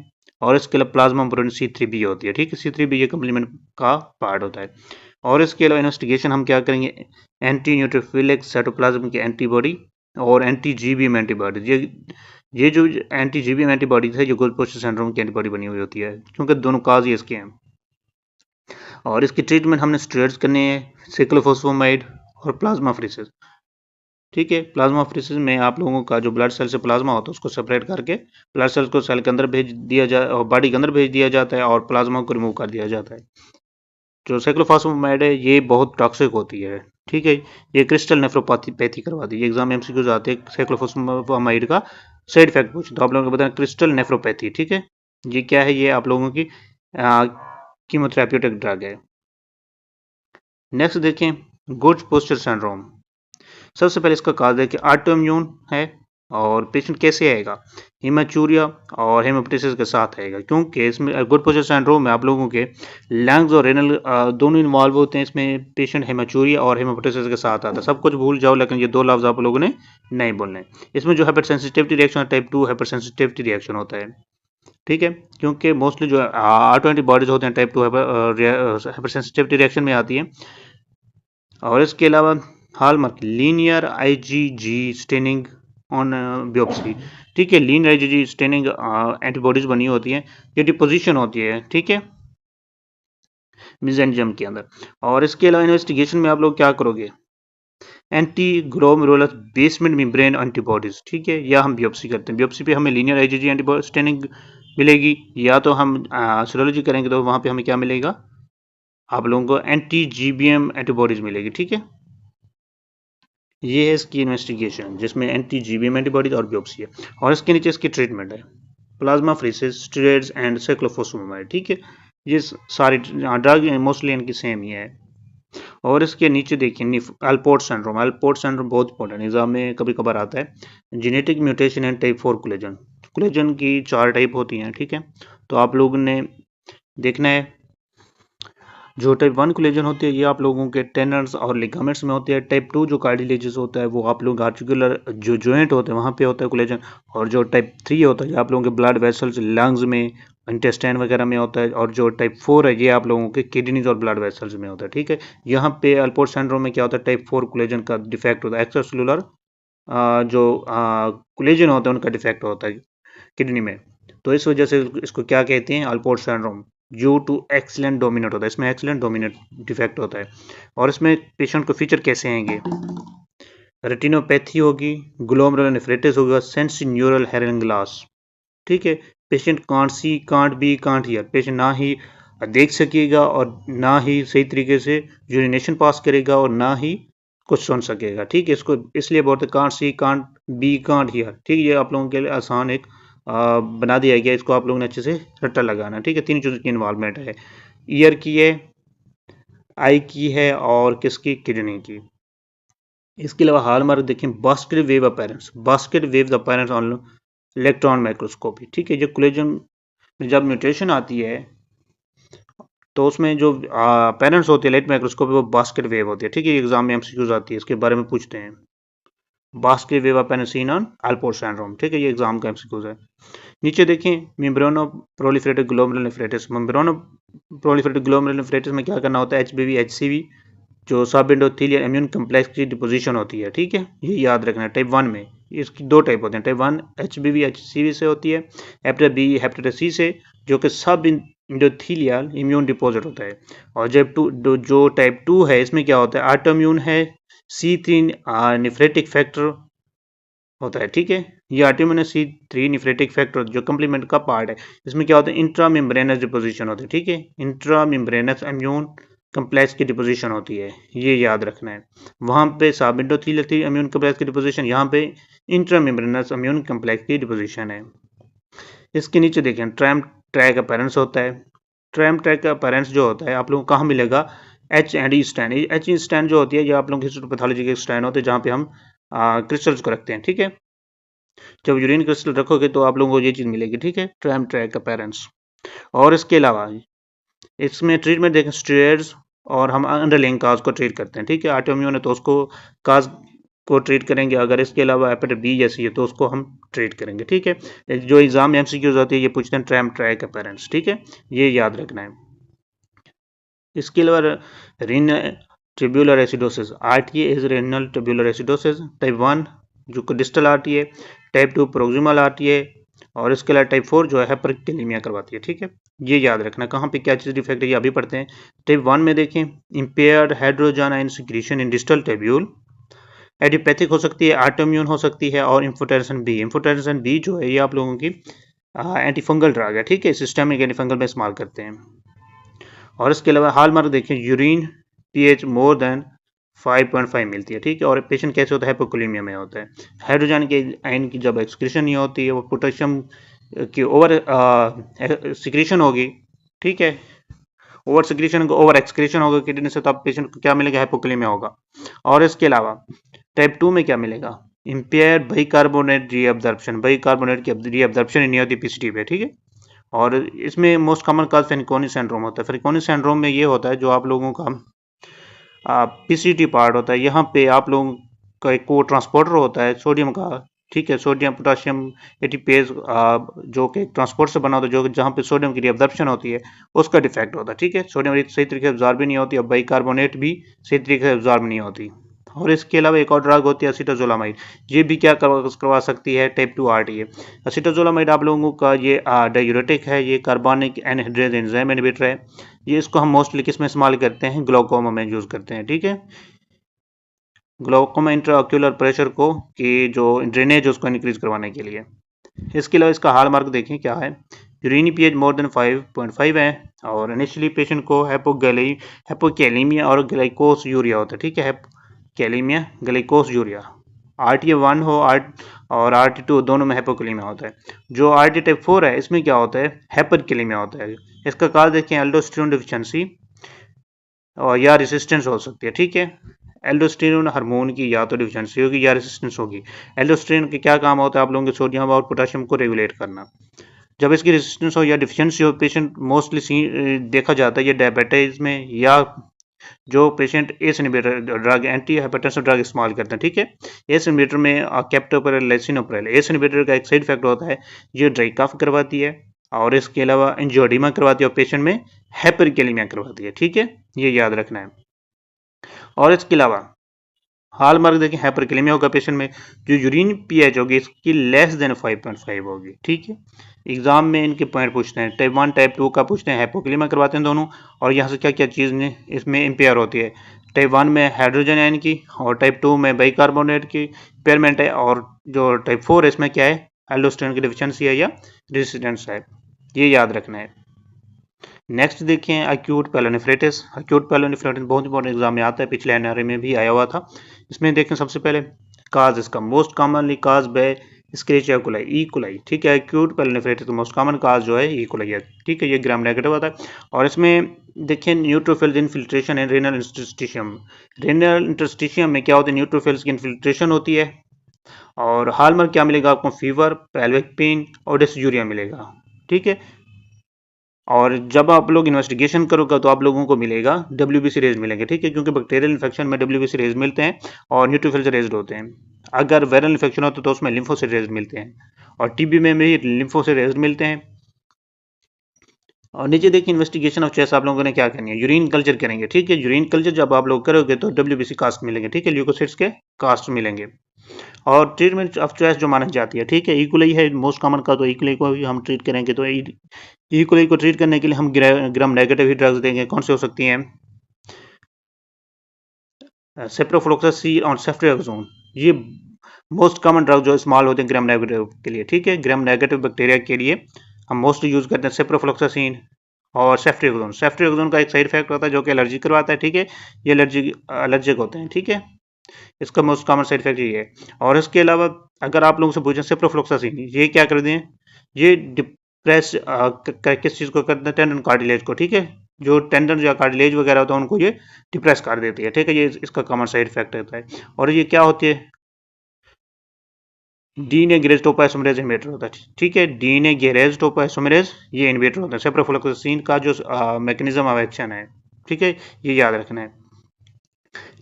और इसके अलावा प्लाज्मा प्रोटीन C3b होती है। ठीक है, C3b ये कम्प्लीमेंट का पार्ट होता है। और इसके अलावा इन्वेस्टिगेशन हम क्या करेंगे? एंटी न्यूट्रोफिलिक साइटोप्लाज्म की एंटीबॉडी और एंटी जीबीएम एंटीबॉडी। ये जो एंटी जीबीएम एंटीबॉडी है, जो गोल्ड पोस्टर सिंड्रोम की एंटीबॉडी बनी हुई होती है, क्योंकि दोनों काज ही इसके हैं। और इसकी ट्रीटमेंट हमने स्टेरॉइड्स करने हैं, साइक्लोफॉस्फेमाइड और प्लाज्माफेरेसिस। ठीक है, प्लाज्माफेरेसिस में आप लोगों का जो ब्लड सेल से प्लाज्मा होता है उसको सेपरेट करके ब्लड सेल्स को सेल के अंदर भेज दिया जाए और बॉडी के अंदर भेज दिया जाता है, और प्लाज्मा को रिमूव कर दिया जाता है। जो साइक्लोफॉस्फेमाइड है ये बहुत टॉक्सिक होती है। ठीक है, ये क्रिस्टल नेफ्रोपैथी करवाती है। एग्जाम में एमसीक्यूज आते हैं साइक्लोफॉस्फेमाइड का साइड इफेक्ट पूछे तो आप लोगों को बताना क्रिस्टल नेफ्रोपैथी। ठीक है, ये क्या है? ये आप लोगों की कीमोथेरेप्यूटिक ड्रग है। नेक्स्ट देखें, गुड पोस्चर सिंड्रोम। सबसे पहले इसका काज है कि ऑटो इम्यून है, और पेशेंट कैसे आएगा? हिमाचूरिया और हेमोप्टाइटिस के साथ आएगा, क्योंकि इसमें गुड पोस्चर सिंड्रोम में आप लोगों के लंग्स और रेनल दोनों इन्वॉल्व होते हैं। इसमें पेशेंट हेमाचूरिया और हेमोप्टाइटिस के साथ आता है। सब कुछ भूल जाओ, लेकिन ये दो लफ्ज आप लोगों ने नहीं बोलने। इसमें जो hyper sensitivity reaction type 2 hyper sensitivity reaction होता है। ठीक है, क्योंकि मोस्टली जो R20 एंटीबॉडीज होते हैं टाइप 2 हाइपर सेंसिटिविटी रिएक्शन में आती है। और इसके अलावा hallmark linear IgG staining on biopsy. ठीक है, लीन आईजीजी स्टेनिंग एंटीबॉडीज बनी होती हैं, ये डिपोजिशन होती है, ठीक है, मेसेंजियम के अंदर। और इसके अलावा इन्वेस्टिगेशन में आप लोग क्या करोगे, anti glomerulus basement membrane antibodies, ठीक है, या हम बियोप्सी करते हैं। बियोप्सी पे हमें लीनियर आईजीजी एंटीबॉडी स्टेनिंग मिलेगी, या तो हम सीरोलॉजी करेंगे तो वहां पे हमें क्या मिलेगा, आप लोगों को एंटी जीबीएम एंटीबॉडीज मिलेगी, ठीक है। ये है इसकी इन्वेस्टिगेशन, जिसमें एंटी जीबीएम एंटीबॉडीज और बियोप्सी है। और इसके नीचे इसकी ट्रीटमेंट है, प्लाज्मा फ्रीसिस, स्टेरॉइड्स एंड साइक्लोफॉस्फेमाइड, ठीक है। ये सारी ड्रग मोस्टली इनकी सेम ही है। और इसके नीचे देखिए अल्पोर्ट सिंड्रोम। अल्पोर्ट सिंड्रोम बहुत इंपॉर्टेंट, एग्जाम में कभी कभार आता है। Genetic mutation and type 4 collagen. Collagen की 4 टाइप होती हैं, ठीक है, तो आप लोगों ने देखना है। जो टाइप 1 कोलेजन होती है ये आप लोगों के टेनर्स और लिगामेंट्स में होती है। टाइप 2 जो कार्टिलेजेस होता है वो आप लोगों के आर्टिकुलर जो जॉइंट होते हैं वहाँ पे होता है कोलेजन। और जो टाइप 3 होता है ये आप लोगों के ब्लड वेसल्स, लंग्स में, इंटेस्टाइन वगैरह में होता है। और जो टाइप 4 है ये आप लोगों के किडनीज और ब्लड वेसल्स में होता है, ठीक है। यहाँ पे अल्पोर्ट सिंड्रोम में क्या होता है, टाइप 4 कोलेजन का डिफेक्ट होता है, एक्स्ट्रासेलुलर जो कोलेजन होता है उनका डिफेक्ट होता है किडनी में। तो इस वजह से इसको क्या कहते हैं, Alport syndrome. Due to excellent dominate होता है, इसमें एक्सीलेंट डोमिनेट डिफेक्ट होता है। और इसमें पेशेंट को फीचर कैसे आएंगे, रेटिनोपैथी होगी, ग्लोमेरुलोनेफ्राइटिस होगा, सेंसोरियल हेयरिंग लॉस, ठीक है। Patient can't see, can't be, can't hear, patient ना ही देख सकेगा और ना ही सही तरीके से यूरिनेशन पास करेगा और ना ही कुछ सुन सकेगा, ठीक है। इसको इसलिए बोलते can't see, can't be, can't hear, ठीक है। ये आप लोगों के लिए आसान एक बना दिया गया, इसको आप लोगों ने अच्छे से रट्टा लगाना, ठीक है। 3 चीज़ों की इन्वॉल्वमेंट है, ईयर की है, आई की है और किसकी, किडनी की। इसके अलावा हाल मार्क देखें, basket weave appearance, basket weave appearance on electron microscopy, ठीक है। जो कोलेजन में जब म्यूटेशन आती है तो उसमें जो अपीयरेंस होती है लाइट माइक्रोस्कोपी वो बास्केट वेव होती है, ठीक है। एग्जाम में एमसीक्यूज आती है, इसके बारे में पूछते हैं। Basket weave appearance seen on Alport syndrome, ठीक है, ये एग्जाम का एमसीक्यूज है। नीचे देखें, membrano proliferative glomerulonephritis. Membrano proliferative glomerulonephritis में क्या करना होता है, एचबीवी, एचसीवी, जो सब एंडोथेलियल इम्यून कम्प्लेक्स की डिपोजिशन होती है, ठीक है, ये याद रखना है। टाइप 1 में इसकी 2 टाइप होते हैं, टाइप 1 एचबीवी एचसीवी से होती है, हेपेटाइटिस बी हेपेटाइटिस सी से, जो कि सब एंडोथेलियल इम्यून डिपोजिट होता है। और जब जो टाइप 2 है इसमें क्या होता है, ऑटोइम्यून है, C3 नेफ्रेटिक फैक्टर होता है, ठीक है। ये ऑटोइम्यून C3 नेफ्रेटिक फैक्टर जो कंप्लीमेंट का पार्ट है। इसमें क्या होता है, इंट्रा मेम्ब्रेनस डिपोजिशन होती है, ठीक है, इंट्रा मेम्ब्रेनस इम्यून कम्प्लेक्स की डिपोजिशन होती है, ये याद रखना है। वहाँ पे सब एंडोथेलियल इम्यून कम्प्लेक्स की डिपोजिशन, यहाँ पे इंट्रा मेम्ब्रेनस इम्यून कम्प्लेक्स की डिपोजिशन है। इसके नीचे देखें, ट्रैम ट्रैक अपीयरेंस होता है। ट्रैम ट्रैक का अपीयरेंस जो होता है आप लोगों को कहाँ मिलेगा, H and E stand. H E stand जो होती है ये आप लोगों की हिस्टोपैथोलॉजी के स्टैंड होते हैं जहाँ पे हम क्रिस्टल्स को रखते हैं, ठीक है। जब यूरिन क्रिस्टल रखोगे तो आप लोगों को ये चीज़ मिलेगी, ठीक है, ट्रैम ट्रैक अपीयरेंस। और इसके अलावा इसमें ट्रीटमेंट देखें, स्टेरॉइड्स और हम अंडरलाइंग काज को ट्रीट करते हैं, ठीक है। ऑटोइम्यून है तो उसको काज को ट्रीट करेंगे, अगर इसके अलावा हेपेटाइटिस बी जैसी है तो उसको हम ट्रीट करेंगे, ठीक है। जो एग्जाम में एमसीक्यूज होती है ये पूछते हैं ट्रैम ट्रैक अपीयरेंस, ठीक है, ये याद रखना है। इसके अलावा renal tubular acidosis, RTA is renal tubular acidosis. Type 1 जो distal RTA, type 2 proximal RTA, और इसके अलावा टाइप 4 जो है हाइपरकैलेमिया करवाती है, ठीक है। ये याद रखना कहाँ पे क्या चीज़ डिफेक्ट है, ये अभी पढ़ते हैं। टाइप 1 में देखें, इम्पेयर्ड हाइड्रोजन आयन सिक्रीशन इन डिस्टल ट्यूब्यूल, एडियोपैथिक हो सकती है, ऑटोइम्यून हो सकती है, और इंफोटेंसन बी। इंफोटेंसन बी जो है ये आप लोगों की एंटीफंगल ड्रग है, ठीक है, सिस्टमिक एंटीफंगल में इस्तेमाल करते हैं। और इसके अलावा हाल मार्क देखें, यूरिन पीएच मोर देन 5.5 मिलती है, ठीक है। और पेशेंट कैसे होता है, हाइपोकैलेमिया में होता है। हाइड्रोजन के आयन की जब एक्सक्रीशन नहीं होती है, वो पोटेशियम की ओवर सिक्रीशन होगी, ठीक है, ओवर सिक्रीशन को ओवर एक्सक्रीशन होगा किडनी से, तब पेशेंट को क्या मिलेगा, हाइपोकैलेमिया होगा। और इसके अलावा टाइप 2 में क्या मिलेगा, इम्पेयर्ड बाइकार्बोनेट रीअब्जॉर्प्शन, बाइकार्बोनेट की रीअब्जॉर्प्शन नहीं होती पीसीटी पे, ठीक है। और इसमें मोस्ट कॉमन काज फेनिकोनी सिंड्रोम होता है। फेनिकोनी सिंड्रोम में ये होता है जो आप लोगों का पीसीटी पार्ट होता है, यहाँ पे आप लोगों का एक को ट्रांसपोर्टर होता है सोडियम का, ठीक है, सोडियम पोटाशियम एटीपेज जो कि ट्रांसपोर्ट से बना होता है, जो जहाँ पे सोडियम की रिअब्जॉर्प्शन होती है उसका डिफेक्ट होता है, ठीक है। सोडियम सही तरीके से एब्जॉर्ब भी नहीं होती और बाइकार्बोनेट भी सही तरीके से एब्जॉर्ब नहीं होती। और इसके अलावा एक और ड्रग होती है एसिटाजोलामाइड, ये भी क्या करवा सकती है, टाइप 2 RTA। एसिटाजोलामाइड आप लोगों का ये डायूरेटिक है, ये कार्बनिक एनहाइड्रेज एंजाइम इनहिबिटर है। ये इसको हम मोस्टली किस में इस्तेमाल करते हैं, ग्लाउकोमा में यूज़ करते हैं। ठीक है, ग्लाउकोमा इंट्राऑक्यूलर प्रेशर को कि जो ड्रेनेज उसको इंक्रीज करवाने के लिए। इसके अलावा इसका हाल मार्क देखें क्या है, यूरिनी पीएच मोर देन 5.5 है, और इनिशियली पेशेंट को हैपोकैलीमिया और ग्लाइकोस यूरिया होता है। ठीक है, कैलीमिया ग्लाइकोस यूरिया, RTA1 हो और RT2 दोनों में हैपोकैलीमिया होता है। जो RT टाइप 4 है इसमें क्या होता है, हाइपरकैलीमिया होता है। इसका काज देखें, एल्डोस्टेरोन डिफिशिएंसी और या रेसिस्टेंस हो सकती है। ठीक है, एल्डोस्टेरोन हार्मोन की या तो डिफिशिएंसी होगी या रेसिस्टेंस होगी। एल्डोस्टेरोन के क्या काम होता है, आप लोगों के सोडियम और पोटेशियम को रेगुलेट करना। जब इसकी रेसिस्टेंस हो या डिफिशिएंसी हो, पेशेंट मोस्टली देखा जाता है ये डायबिटीज में या जो patient ACE inhibitor drug anti hypertensive drug इस्तेमाल करते हैं। ठीक है, एस इनहिबिटर में कैप्टोप्रिल लाइसिनोप्रिल, एस इनहिबिटर का एक साइड इफेक्ट होता है, ये ड्राई कफ करवाती है और इसके अलावा एंजियोडेमा करवाती है और पेशेंट में हाइपरकैलीमिया करवाती है। ठीक है, ये याद रखना है। और इसके अलावा हाल मार्क देखें, हाइपरकैलीमिया होगा पेशेंट में, जो यूरिन पीएच होगी इसकी लेस देन 5.5 होगी। ठीक है, एग्जाम में इनके पॉइंट पूछते हैं, टाइप 1 टाइप 2 का पूछते हैं, हाइपोकैलीमिया करवाते हैं दोनों, और यहाँ से क्या क्या चीज़ इसमें इम्पेयर होती है। टाइप 1 में हाइड्रोजन आयन की और टाइप 2 में बाइकार्बोनेट की इम्पेयरमेंट है, और जो टाइप 4 है इसमें क्या है, एल्डोस्टेरोन की डिफिशिएंसी है या रेजिस्टेंस है। ये याद रखना है। नेक्स्ट देखें, अक्यूट पायलोनेफ्राइटिस। अक्यूट पायलोनेफ्राइटिस बहुत इंपॉर्टेंट एग्जाम में आता है, पिछले एनआरए में भी आया हुआ था। इसमें देखें सबसे पहले काज, इसका most commonly cause by स्क्रेचिया coli, E coli. ठीक है, अक्यूट पायलोनेफ्राइटिस का मोस्ट कॉमन काज जो है ई कोलाई है। ठीक है, ये ग्राम नेगेटिव आता है। और इसमें देखें न्यूट्रोफिल्स इनफिल्ट्रेशन है रेनल इंटरस्टिशियम। रेनल इंटरस्टिशियम में क्या होता है, न्यूट्रोफिल्स की इनफिल्ट्रेशन होती है। और हालमार्क क्या मिलेगा आपको, फीवर, पेल्विक पेन और डिसयूरिया मिलेगा। ठीक है, और जब आप लोग इन्वेस्टिगेशन करोगे तो आप लोगों को मिलेगा WBC रेज मिलेंगे। ठीक है, क्योंकि बैक्टीरियल इन्फेक्शन में WBC रेज मिलते हैं और न्यूट्रोफिल्स रेज्ड होते हैं। अगर वायरल इन्फेक्शन होता तो उसमें लिम्फोसाइट रेज मिलते हैं, और टीबी में भी लिम्फोसाइट रेज मिलते हैं। और नीचे देखिए, इन्वेस्टिगेशन ऑफ चॉइस आप लोगों ने क्या करनी है, यूरिन कल्चर करेंगे। ठीक है, यूरिन कल्चर जब आप लोग करोगे तो WBC कास्ट मिलेंगे। ठीक है, ल्यूकोसाइट्स के कास्ट मिलेंगे। और ट्रीटमेंट ऑफ चॉइस जो मानी जाती है, ठीक है, इक्वली है मोस्ट कॉमन का, तो इक्वली को भी हम ट्रीट करेंगे। तो इक्वली को ट्रीट करने के लिए हम ग्राम नेगेटिव ही ड्रग्स देंगे। कौन से हो सकती हैं, सेप्रोफ्लोक्सासिन और सेफ्ट्रियाक्सोन, ये मोस्ट कॉमन ड्रग जो इस्तेमाल होते हैं ग्राम नेगेटिव के लिए। ठीक है, ग्राम नेगेटिव बैक्टीरिया के लिए हम मोस्टली यूज करते हैं सेप्रोफ्लोक्सासिन और सेफ्ट्रियाक्सोन। सेफ्ट्रियाक्सोन का एक साइड इफेक्ट होता है जो कि एलर्जी करवाता है। ठीक है, ये एलर्जिक होते हैं। ठीक है, इसका मोस्ट कॉमन साइड इफेक्ट ये है। और इसके अलावा अगर आप लोगों से पूछें सेप्रोफ्लोक्सासिन ये क्या कर दें, ये डिप्रेस किस चीज़ को करते हैं, टेंडन कार्टिलेज को। ठीक है, जो टेंडन या कार्टिलेज वगैरह होता है उनको ये डिप्रेस कर देती है। ठीक है, ये इसका कॉमन साइड इफेक्ट होता है। और ये क्या होती है, डीनेग्रेज टोपोइसोमेरेज इनहिबिटर होता है। ठीक है, डीनेग्रेज टोपोइसोमेरेज ये इनहिबिटर होता है। सेप्रोफ्लोक्सासिन का जो मैकेनिज्म ऑफ एक्शन है, ठीक है, ये याद रखना है।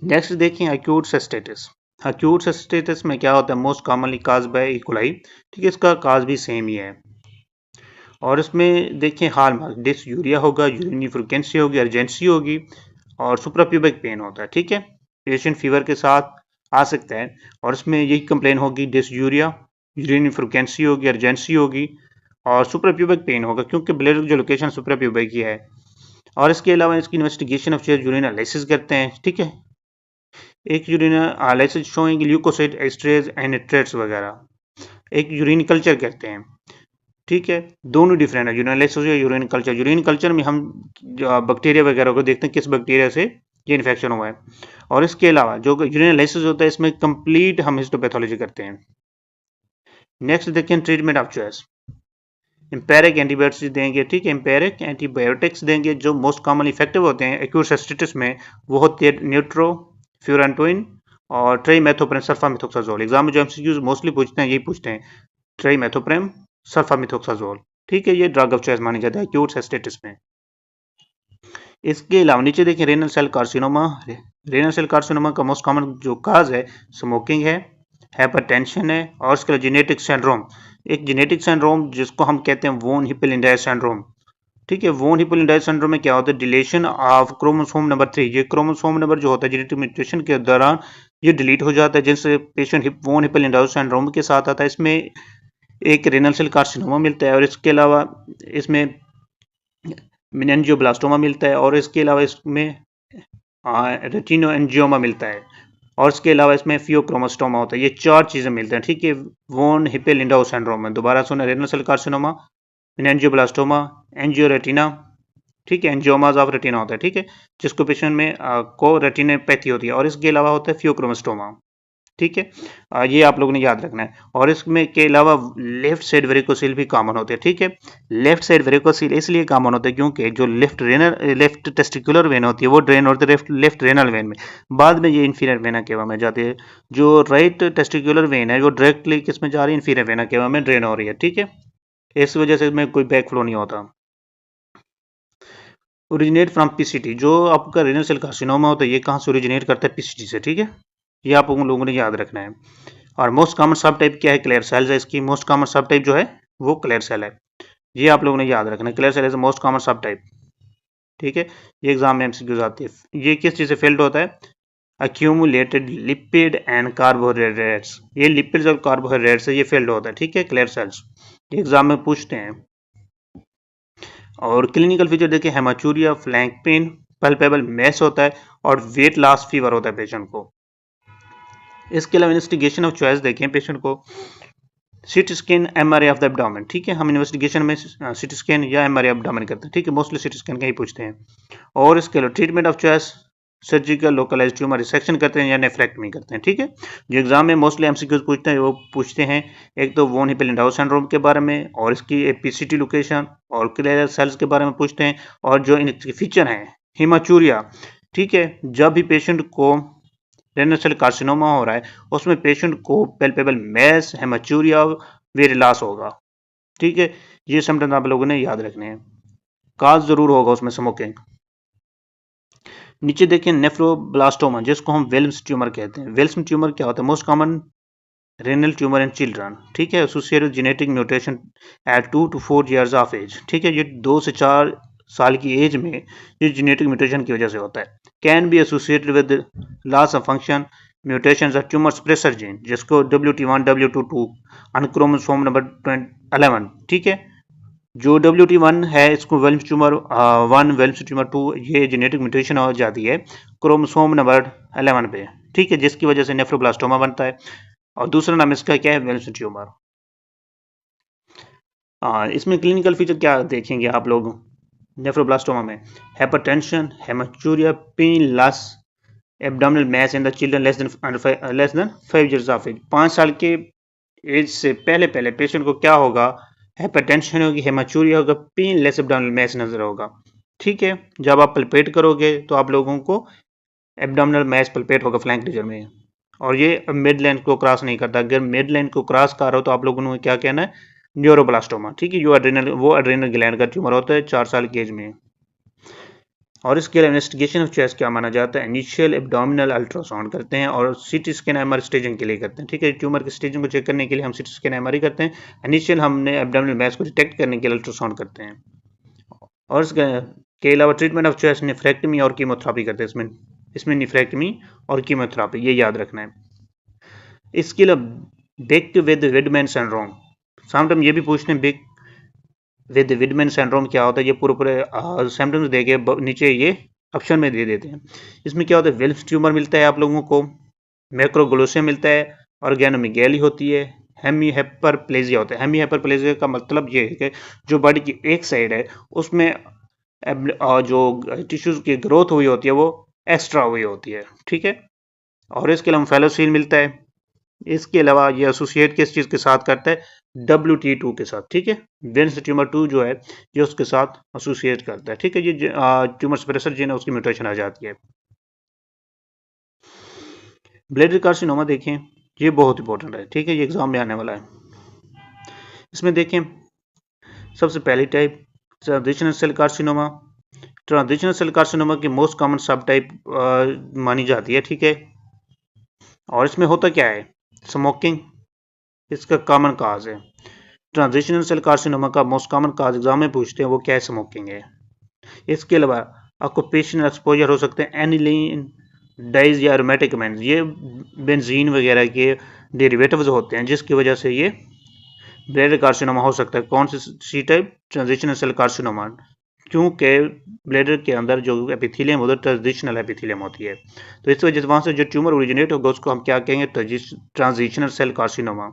नेक्स्ट देखें, अक्यूट सिस्टिटिस। अक्यूट सिस्टिटिस में क्या होता है, most commonly cause by E coli. ठीक है, इसका काज भी सेम ही है। और इसमें देखें हाल मार्क, डिसयूरिया होगा, यूरिनी फ्रीक्वेंसी होगी, अर्जेंसी होगी और सुप्राप्यूबिक पेन होता है। ठीक है, पेशेंट फीवर के साथ आ सकता है और इसमें यही कंप्लेन होगी, डिसयूरिया, यूरिनी फ्रीक्वेंसी होगी, अर्जेंसी होगी और सुप्राप्यूबिक पेन होगा, क्योंकि ब्लड की जो लोकेशन सुप्राप्यूबिक की है। और इसके अलावा इसकी इन्वेस्टिगेशन ऑफ यूरिन एनालिसिस करते हैं। ठीक है, एक urine analysis showing leukocyte, esterase and nitrites वगैरह, एक यूरिन कल्चर करते हैं। ठीक है, दोनों डिफरेंट है, यूरिन एनालिसिस या यूरिन कल्चर। यूरिन कल्चर में हम बैक्टीरिया वगैरह को देखते हैं, किस बैक्टीरिया से ये इन्फेक्शन हुआ है। और इसके अलावा जो यूरिन एनालिसिस होता है इसमें कंप्लीट हम हिस्टोपैथोलॉजी करते हैं। नेक्स्ट देखें, treatment of choice. Empiric antibiotics देंगे। ठीक है, एम्पेरिक एंटीबायोटिक्स देंगे जो मोस्ट कॉमनली इफेक्टिव होते हैं एक्यूट सिस्टिटिस में, वो होते हैं न्यूट्रोफ्यूरेंटोइन और ट्राइमेथोप्रेम सल्फामेथोक्साजोल। एग्जाम में जो एमसीक्यूज मोस्टली पूछते हैं यही पूछते हैं, ट्राइमेथोप्रेम सल्फामेथोक्साजोल। ठीक है, ये ड्रग ऑफ चॉइस मानी जाता है एक्यूट सिस्टिटिस में। इसके अलावा नीचे देखें, renal cell carcinoma. Renal cell carcinoma का मोस्ट कॉमन जो काज है स्मोकिंग है, हाइपरटेंशन है और इसके अलावा जेनेटिक सिंड्रोम, एक जेनेटिक सिंड्रोम जिसको हम कहते हैं वोन हिप्पल-लैंडर सिंड्रोम। ठीक है, वोन हिप्पल-लैंडर सिंड्रोम में क्या होता है, डिलीशन ऑफ क्रोमोसोम नंबर 3। ये क्रोमोसोम नंबर जो होता है जेनेटिक म्यूटेशन के दौरान ये डिलीट हो जाता है, जिससे पेशेंट वॉन हिप्पल-लैंडौ सिंड्रोम के साथ आता है। इसमें एक रेनल सेल कार्सिनोमा मिलता है और इसके अलावा इसमें मेनिंजियोब्लास्टोमा मिलता है और इसके अलावा इसमें रेटिनोएंजियोमा मिलता है और इसके अलावा इसमें फियोक्रोमोस्टोमा होता है। ये 4 चीज़ें मिलते हैं, ठीक है, वॉन हिप्पल-लैंडौ सिंड्रोम में। दोबारा सुना, रेनल सेल कार्सिनोमा, मेनिंजियोब्लास्टोमा, एंजियोरेटिना, ठीक है, एंजियोमाज ऑफ रेटिना होता है, ठीक है, जिसको पेशेंट में को रेटिनोपैथी होती है और इसके अलावा होता है फियोक्रोमोस्टोमा, ठीक है। ये आप लोगों ने याद रखना है। और इसमें के अलावा लेफ्ट साइड वेरिकोसील भी कॉमन होते हैं, ठीक है। लेफ्ट साइड वेरिकोसील इसलिए कॉमन होते हैं क्योंकि जो लेफ्ट टेस्टिकुलर वेन होती है वो ड्रेन होती है लेफ्ट रेनल वेन में, बाद में ये इन्फीरियर वेना केवा में जाती है। जो राइट टेस्टिकुलर वेन है वो डायरेक्टली किस में जा रही है, इन्फीरियर वेना केवा में ड्रेन हो रही है, ठीक है। इस वजह से इसमें कोई बैक फ्लो नहीं होता। ओरिजिनेट फ्रॉम पीसीटी, जो आपका रेनल सेल कार्सिनोमा होता है ये कहाँ से ओरिजिनेट करता है, पीसीटी से, ठीक है। ये आप लोगों ने याद रखना है। और मोस्ट कॉमन सब टाइप क्या है, क्लियर सेल्स है। इसकी मोस्ट कॉमन सब टाइप जो है वो क्लियर सेल है, ये आप लोगों ने याद रखना है। Clear cell is most common subtype, ठीक है। ये एग्जाम में एमसीक्यूज आती है। ये किस चीज़ से फिल्ड होता है, अक्यूमुलेटेड लिपिड एंड कार्बोहाइड्रेट्स। ये लिपिड्स और कार्बोहाइड्रेट्स से ये फिल्ड होता है, ठीक है, क्लियर सेल्स। ये एग्जाम में पूछते हैं। और क्लिनिकल फीचर देखिए, haematuria, flank pain, palpable mass होता है और वेट लॉस फीवर होता है पेशेंट को। इसके अलावा इन्वेस्टिगेशन ऑफ चॉइस देखें पेशेंट को, CT scan, MRI of the abdomen, ठीक है। हम इन्वेस्टिगेशन में सीटी स्कैन या एमआरआई एब्डोमेन करते हैं, ठीक है, मोस्टली सीटी स्कैन का ही पूछते हैं। और इसके अलावा treatment of choice, surgical localise tumour resection करते हैं या नेफ्रेक्टमी करते हैं, ठीक है। जो एग्जाम में मोस्टली एमसीक्यूज पूछते हैं वो पूछते हैं, एक तो वॉन हिप्पल-लैंडौ सिंड्रोम के बारे में और इसकी एपीसीटी लोकेशन और क्लियर सेल्स के बारे में पूछते हैं। और जो इनके फीचर हैं, हेमाचूरिया, ठीक है, जब भी पेशेंट को रेनल सेल कार्सिनोमा हो रहा है उसमें पेशेंट को palpable mass, haematuria, weight loss होगा, ठीक है। ये सिम्टम्स आप लोगों ने याद रखने हैं। काज जरूर होगा उसमें स्मोकिंग। नीचे देखें नेफ्रोब्लास्टोमा, जिसको हम वेल्म्स ट्यूमर कहते हैं। वेल्म्स ट्यूमर क्या होता है, most common renal tumour in children, ठीक है, associated genetic mutation at 2 to 4 years of age, ठीक है। ये 2 से 4 साल की एज में ये जेनेटिक म्यूटेशन की वजह से होता है। Can be associated with loss of function mutations of tumour suppressor gene, जिसको WT1 W22 on chromosome number 11, ठीक है। जो WT1 है इसको वेल्म्स ट्यूमर 1, वेल्म्स ट्यूमर 2, ये जेनेटिक म्यूटेशन हो जाती है क्रोमोसोम नंबर 11 पे, ठीक है, जिसकी वजह से नेफ्रोब्लास्टोमा बनता है। और दूसरा नाम इसका क्या है, वेल्म्स ट्यूमर। इसमें क्लिनिकल फीचर क्या देखेंगे आप लोग नेफ्रोब्लास्टोमा में, hypertension, haematuria, pain, loss, abdominal mass in the children less than 5 years of age. 5 साल के एज से पहले पेशेंट को क्या होगा, हाइपरटेंशन होगी, हेमाचूरिया होगा, पेन लेस एब्डोमिनल मैस नजर होगा, ठीक है। जब आप पल्पेट करोगे तो आप लोगों को एब्डोमिनल मैस पल्पेट होगा फ्लैंक रीजन में, और ये मिड लाइन को क्रॉस नहीं करता। अगर मिड लाइन को क्रॉस कर रहा हो तो आप लोगों ने क्या कहना है, न्यूरोब्लास्टोमा, ठीक है। वो एड्रेनल ग्लैंड का ट्यूमर होता है 4 साल की एज में। और इसके लिए इन्वेस्टिगेशन ऑफ चॉइस क्या माना जाता है, इनिशियल एब्डोमिनल अल्ट्रासाउंड करते हैं और सीटी स्कैन एमआरआई स्टेजिंग के लिए करते हैं, ठीक है। ट्यूमर की स्टेजिंग को चेक करने के लिए हम सीटी स्कैन एमआरआई करते हैं। इनिशियल हमने एब्डोमिनल मैस को डिटेक्ट करने के लिए अल्ट्रासाउंड करते हैं। और इसके अलावा ट्रीटमेंट ऑफ चॉइस नेफ्रेक्टमी और कीमोथेरेपी करते हैं। इसमें नेफ्रेक्टमी और कीमोथेरेपी, ये याद रखना है। इसके अलावा Beckwith Wiedemann syndrome, sometime ये भी पूछते हैं बेक विद विडमैन सिंड्रोम क्या होता है। ये पूरे सिम्टम्स देके नीचे ये ऑप्शन में दे देते हैं। इसमें क्या होता है, वेल्म्स ट्यूमर मिलता है आप लोगों को, मैक्रोग्लोसिया मिलता है, ऑर्गेनोमेगाली होती है, हेमी हाइपरप्लेजिया होता है। हेमी हाइपरप्लेजिया का मतलब ये है कि जो बॉडी की एक साइड है उसमें जो टिश्यूज की ग्रोथ हुई होती है वो एक्स्ट्रा हुई होती है, ठीक है। और इसके अलावा फेलोसील मिलता है। इसके अलावा ये एसोसिएट किस चीज़ के साथ करता है, WT2 के साथ, ठीक है। वेल्म्स ट्यूमर 2 जो है ये उसके साथ एसोसिएट करता है, ठीक है। ये ट्यूमर सप्रेसर जीन है उसकी म्यूटेशन आ जाती है। ब्लैडर कार्सिनोमा देखें, ये बहुत इंपॉर्टेंट है, ठीक है, ये एग्जाम में आने वाला है। इसमें देखें सबसे पहली type transitional cell carcinoma. Transitional cell carcinoma की मोस्ट कॉमन सब टाइप मानी जाती है, ठीक है। और इसमें होता क्या है, स्मोकिंग इसका कॉमन काज है। ट्रांजिशनल सेल कार्सिनोमा का मोस्ट कॉमन काज एग्जाम में पूछते हैं वो क्या है, स्मोकिंग है। इसके अलावा ऑक्यूपेशनल एक्सपोजर हो सकते हैं, एनिलीन, डाइज या एरोमेटिक एमाइड्स, ये बेंजीन वगैरह के डेरिवेटिव्स होते हैं, जिसकी वजह से ये ब्लैडर कार्सिनोमा हो सकता है। कौन सी टाइप? ट्रांजिशनल सेल कार्सिनोमा, क्योंकि ब्लैडर के अंदर जो एपिथेलियम होता है ट्रांजिशनल एपिथेलियम होती है, तो इस वजह से वहां से जो ट्यूमर ओरिजिनेट होगा उसको हम क्या कहेंगे? Transitional cell carcinoma.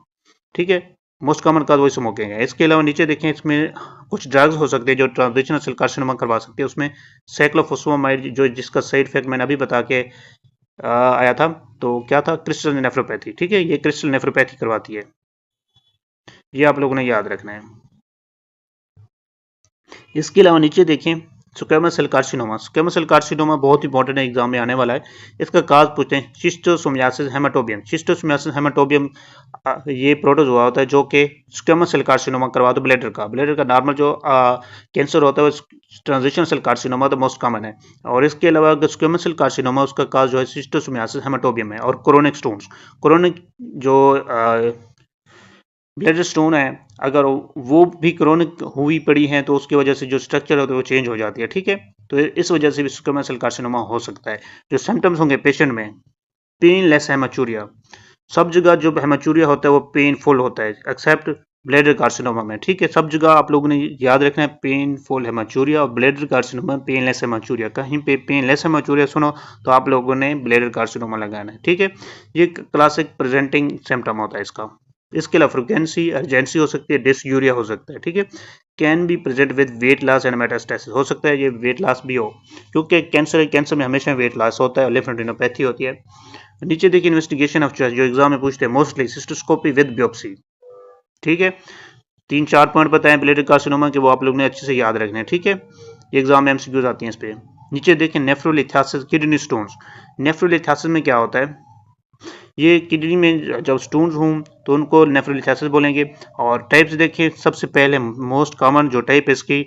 ठीक है, मोस्ट कॉमन काज वही स्मोकिंग है। इसके अलावा नीचे देखें, इसमें कुछ ड्रग्स हो सकते हैं जो ट्रांजिशनल सेल कार्सिनोमा करवा सकते हैं। उसमें साइक्लोफॉस्फेमाइड, जो जिसका साइड इफेक्ट मैंने अभी बता के आया था, तो क्या था? Crystal nephropathy. ठीक है, ये क्रिस्टल नेफ्रोपैथी करवाती है, ये आप लोगों ने याद रखना है। इसके अलावा नीचे देखें, squamous cell carcinoma. Squamous cell carcinoma बहुत इंपॉर्टेंट है, एग्जाम में आने वाला है। इसका काज पूछते हैं, शिस्टोसोमियासिस हेमाटोबियम। शिस्टोसोमियासिस हेमाटोबियम ये प्रोटोजोआ होता है जो कि स्क्वैमस सेल कार्सिनोमा करवा दो ब्लैडर का नॉर्मल जो कैंसर होता है वो ट्रांजिशन सेल कार्सिनोमा तो मोस्ट कॉमन है। और इसके अलावा अगर स्क्वैमस सेल कार्सिनोमा, उसका काज जो है शिस्टोसोमियासिस हेमाटोबियम है। और क्रोनिक स्टोन्स, क्रोनिक जो ब्लड स्टोन है, अगर वो भी क्रोनिक हुई पड़ी है तो उसकी वजह से जो स्ट्रक्चर होता है वो चेंज हो जाती है। ठीक है, तो इस वजह से भी स्क्वैमस सेल कार्सिनोमा हो सकता है। जो सिम्टम्स होंगे पेशेंट में, पेनलेस हेमाचूरिया। सब जगह जो हेमाचूरिया होता है वो पेनफुल होता है, एक्सेप्ट ब्लैडर कार्सिनोमा में। ठीक है, सब जगह आप लोगों ने याद रखना है, पेनफुल हेमाचूरिया और ब्लैडर कार्सिनोमा पेनलेस हेमाचूरिया। कहीं पे पेनलेस हेमाचूरिया सुनो तो आप लोगों ने ब्लैडर कार्सिनोमा लगाना है। ठीक है, ये क्लासिक प्रेजेंटिंग सिम्टम होता है इसका। इसके अलावा फ्रीक्वेंसी अर्जेंसी हो सकती है, डिसयूरिया हो सकता है। ठीक है, can be present with weight loss and metastasis. हो सकता है ये वेट लॉस भी हो, क्योंकि कैंसर में हमेशा वेट लॉस होता है और लिम्फोडेनोपैथी होती है। नीचे देखिए, इन्वेस्टिगेशन ऑफ चॉइस जो एग्जाम में पूछते हैं, मोस्टली सिस्टोस्कोपी विद बियोप्सी। ठीक है, 3-4 पॉइंट बताएं ब्लैडर कार्सिनोमा के, वो आप लोग ने अच्छे से याद रखने हैं। ठीक है, ये एग्जाम में एमसीक्यूज आती हैं इस पे। नीचे देखें, नेफ्रोलिथासिस किडनी स्टोन्स। नेफ्रोलिथासिस में क्या होता है? ये किडनी में जब स्टोन्स हों तो उनको नेफ्रोलिथासिस बोलेंगे। और टाइप्स देखिए, सबसे पहले मोस्ट कॉमन जो टाइप है इसकी,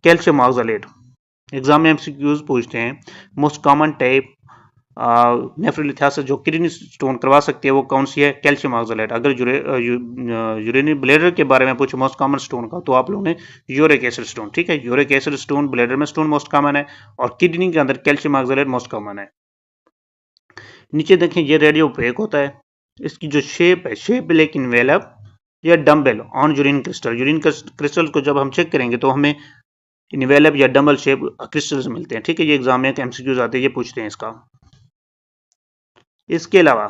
कैल्शियम ऑक्सलेट। एग्जाम में एमसीक्यूज पूछते हैं, मोस्ट कॉमन टाइप नेफ्रोलिथासिस जो किडनी स्टोन करवा सकती है वो कौन सी है? Calcium oxalate. अगर यूरिनरी ब्लैडर के बारे में पूछे मोस्ट कॉमन स्टोन का, तो आप लोगों ने यूरिक एसिड स्टोन। ठीक है, यूरिक एसिड स्टोन ब्लैडर में स्टोन मोस्ट कॉमन है, और किडनी के अंदर कैल्शियम ऑक्सलेट मोस्ट कॉमन है। नीचे देखें, ये रेडियो ओपेक होता है। इसकी जो शेप है, शेप लेकिन वेलप या dumbbell on urine crystal. Urine crystal को जब हम चेक करेंगे तो हमें इनवेलप या डम्बल शेप क्रिस्टल्स मिलते हैं। ठीक है, ये एग्जाम में एमसीक्यूज आते हैं, ये पूछते हैं इसका। इसके अलावा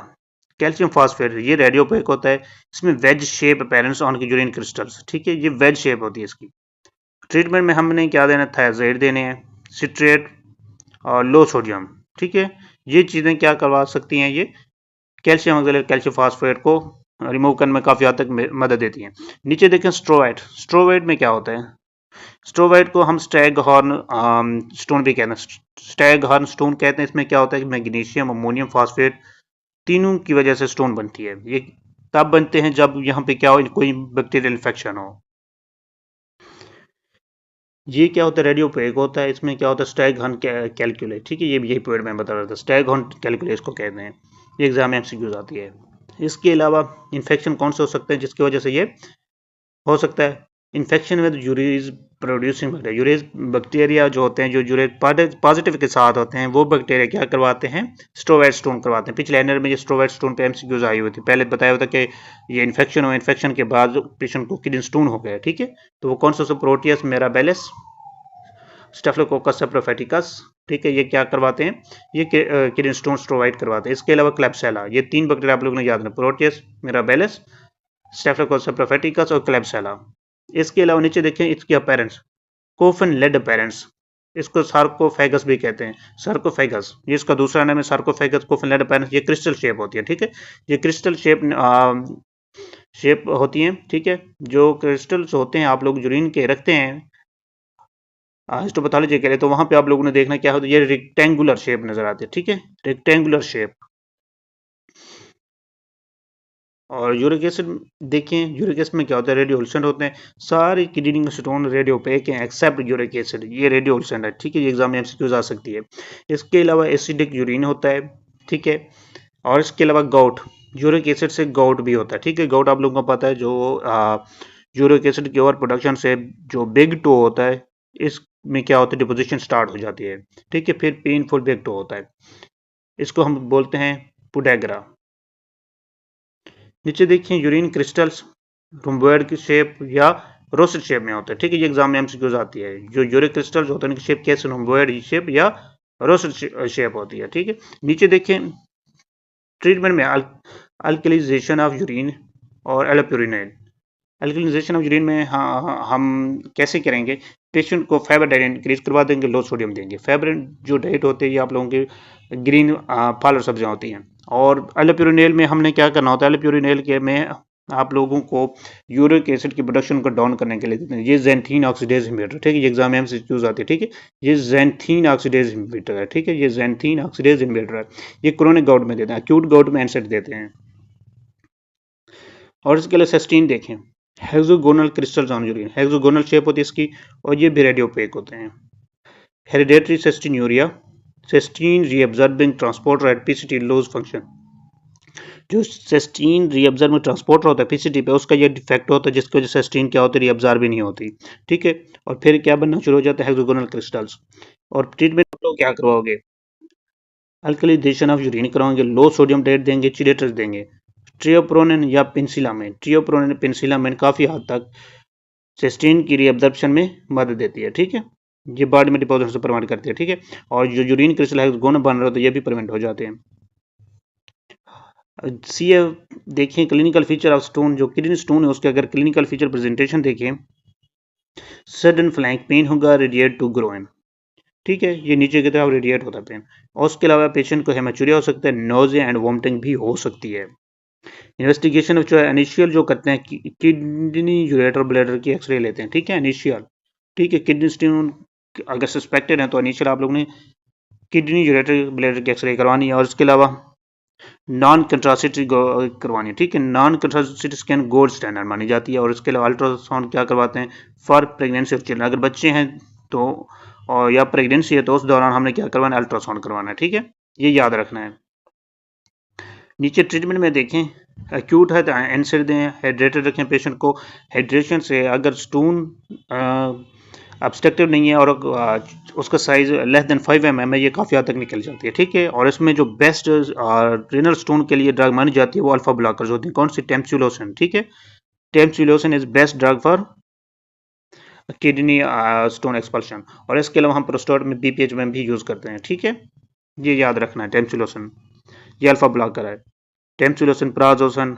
कैल्शियम फॉस्फेट, ये रेडियो ओपेक होता है। इसमें veg shape appearance on urine crystals. ठीक है, ये वेज शेप होती है इसकी। ट्रीटमेंट में हमने क्या देना? थायराइड देने हैं, सिट्रेट और लो सोडियम। ठीक है, ये चीज़ें क्या करवा सकती हैं? ये कैल्शियम ऑक्सलेट, कैल्शियम फॉस्फेट को रिमूव करने में काफ़ी हद तक मदद देती हैं। नीचे देखें, स्ट्रोवाइट। स्ट्रोवाइट में क्या होता है? स्ट्रोवाइट को हम स्टैग हॉर्न स्टोन भी कहते हैं, स्टैग हॉर्न स्टोन कहते हैं। इसमें क्या होता है कि मैग्नीशियम, अमोनियम फॉस्फेट तीनों की वजह से स्टोन बनती है। ये तब बनते हैं जब यहाँ पे क्या हो, कोई बैक्टीरियल इन्फेक्शन हो। ये क्या होता है? रेडियो ओपेक होता है। इसमें क्या होता है? Stag horn calculate. ठीक है, ये यही पॉइंट मैं बता रहा था, स्टैग हॉर्न कैलकुलेट इसको कहते हैं। ये एग्जाम में एमसीक्यूज आती है। इसके अलावा इन्फेक्शन कौन से हो सकते हैं जिसकी वजह से ये हो सकता है? Infection with urease producing bacteria. Urease bacteria जो होते हैं, जो यूरेज पॉजिटिव के साथ होते हैं, वो बैक्टीरिया क्या करवाते हैं? स्ट्रोवाइट स्टोन करवाते हैं। पिछले एनर में ये स्ट्रोवाइट स्टोन पे एमसीक्यूज आई हुई थी। पहले बताया हुआ था कि ये इन्फेक्शन हो, इन्फेक्शन के बाद पेशेंट को किडनी स्टोन हो गया। ठीक है, तो वो कौन सा? Proteus mirabilis, Staphylococcus saprophyticus. ठीक है, ये क्या करवाते हैं? ये किडनी स्टोन्स प्रोवाइड करवाते हैं। इसके अलावा क्लेब्सिला, ये 3 बैक्टीरिया आप लोगों ने याद रखना, प्रोटियस मिराबेलिस, स्टेफिलोकोकस सेप्रोफेटिकस और क्लेब्सिला। इसके अलावा नीचे देखें, इसकी अपीयरेंस कोफिन लेड अपीयरेंस। इसको सार्कोफेगस भी कहते हैं, सार्कोफेगस। ये इसका दूसरा नाम है, सार्कोफेगस कोफिन लेड अपीयरेंस। ये क्रिस्टल शेप होती है। ठीक है, ये क्रिस्टल शेप होती है। ठीक है, जो क्रिस्टल्स होते हैं आप लोग यूरिन के रखते हैं हिस्टोपैथोलॉजी के लिए, तो वहां पे आप लोगों ने देखना क्या होता है, ये रेक्टेंगुलर शेप नजर आती है। ठीक है, रेक्टेंगुलर शेप। और यूरिक एसिड देखें, यूरिक एसिड में क्या होता है? रेडियोल्सेंट होते हैं। सारे किडनी स्टोन रेडियो ओपेक हैं एक्सेप्ट यूरिक एसिड, ये रेडियोल्सेंट है। ठीक है, ये एग्जाम में एमसीक्यूज आ सकती है। इसके अलावा एसिडिक यूरिन होता है। ठीक है, और इसके अलावा गाउट, यूरिक एसिड से गाउट भी होता है। ठीक है, गाउट आप लोगों को पता है, जो यूरिक एसिड की ओवर प्रोडक्शन से जो बिग टो होता है, इसमें क्या होता है? डिपोजिशन स्टार्ट हो जाती है। ठीक है, फिर पेनफुल बिग टो होता है। इसको हम बोलते हैं पुडेग्रा। नीचे देखिए यूरिन क्रिस्टल्स रोम्बोइड की शेप या रोसेट शेप में होते हैं, ठीक है। ये एग्जाम में एमसीक्यूज आती है। जो यूरिन क्रिस्टल्स होते हैं उनकी शेप कैसे, रोम्बोइड शेप या रोसेट शेप होती है, ठीक है। नीचे देखें ट्रीटमेंट में अल्कलाइजेशन ऑफ यूरिन और एलोप्यूरिनेट। अल्कलाइजेशन ऑफ यूरिन में हम कैसे करेंगे, पेशेंट को फाइबर डाइट इंक्रीज करवा देंगे, लो सोडियम देंगे। फाइबर जो डाइट होते हैं ये आप लोगों के ग्रीन फल और सब्जियां होती हैं। और एलोप्यूरिनेल में हमने क्या करना होता है, एलोप्यूरिनेल के में आप लोगों को यूरिक एसिड की प्रोडक्शन को डाउन करने के लिए देते हैं। ये ज़ैंथीन ऑक्सीडेज इनहिबिटर, ठीक है। ये एग्जाम में हमसे यूज आती है, ठीक है। ये ज़ैंथीन ऑक्सीडेज इनहिबिटर है, ठीक है। ये ज़ैंथीन ऑक्सीडेज इनहिबिटर है। ये क्रोनिक गाउट में देते हैं, एक्यूट गाउट में एनसेड देते हैं। और इसके लिए सिस्टीन देखें, hexagonal crystals on urine, hexagonal shape होती है इसकी, और ये भी रेडियोपेक होते हैं। Hereditary cystinuria, cystine reabsorbing transporter at PCT loss function. जो सिस्टीन रीअब्जॉर्बिंग ट्रांसपोर्टर होता है पीसीटी पे, उसका ये डिफेक्ट होता है जिसकी वजह से सिस्टीन क्या होती है, रीअब्जॉर्ब भी नहीं होती, ठीक है। और फिर क्या बनना शुरू हो जाता है, हेक्सागोनल क्रिस्टल्स। और ट्रीटमेंट आप लोग क्या करवाओगे, अल्कलाइजेशन ऑफ यूरिन करवाएंगे, लो सोडियम डाइट देंगे, चिलेटर्स देंगे। ट्रियोप्रोनिन या पेंसिलामाइन, ट्रियोप्रोनिन पेंसिलामाइन काफ़ी हद तक सिस्टीन की रीअब्जॉर्प्शन में मदद देती है, ठीक है। ये बॉडी में डिपोजिशन से प्रिवेंट करती है, ठीक है। और जो यूरिन क्रिस्टल है गोन बन रहा है तो ये भी प्रिवेंट हो जाते हैं। सी देखिए क्लिनिकल फीचर ऑफ स्टोन, जो किडनी स्टोन है उसके अगर क्लिनिकल फीचर प्रेजेंटेशन देखें, सडन फ्लैंक पेन होगा, रेडिएट टू ग्रोइन, ठीक है। ये नीचे की तरफ रेडिएट होता है पेन। और उसके अलावा पेशेंट को हेमाचूरिया हो सकता है, नोजिया एंड वोमिटिंग भी हो सकती है। इन्वेस्टिगेशन जो है इनिशियल जो करते हैं किडनी यूरेटर ब्लैडर की एक्सरे लेते हैं, ठीक है, इनिशियल, ठीक है। किडनी स्टोन अगर सस्पेक्टेड है तो इनिशियल आप लोगों ने किडनी यूरेटर ब्लैडर की एक्सरे करवानी है। और इसके अलावा नॉन कंट्रासिटी करवानी है, ठीक है। नॉन कंट्रासिटी स्कैन गोल्ड स्टैंडर्ड मानी जाती है। और इसके अलावा अल्ट्रासाउंड क्या करवाते हैं फॉर प्रेगनेंसी ऑफ चिल्ड्रन, अगर बच्चे हैं तो और या प्रेगनेंसी है तो उस दौरान हमने क्या करवाना है, अल्ट्रासाउंड करवाना है, ठीक है। ये याद रखना है। नीचे ट्रीटमेंट में देखें, एक्यूट है तो एनसेड दें, हाइड्रेटेड रखें पेशेंट को। हाइड्रेशन से अगर स्टोन ऑब्स्ट्रक्टिव नहीं है और उसका साइज लेस देन 5 mm है, ये काफ़ी हद तक निकल जाती है, ठीक है। और इसमें जो बेस्ट रेनल स्टोन के लिए ड्रग मानी जाती है वो अल्फा ब्लॉकर्स होती हैं। कौन सी, टेम्सुलोसिन, ठीक है। Tamsulosin is best drug for kidney stone expulsion. और इसके अलावा हम प्रोस्टेट में बीपीएच में भी यूज़ करते हैं, ठीक है। ये याद रखना है, टेम्सुलोसिन ये अल्फा ब्लॉकर है, टेम्सुलोसिन प्राजोसन।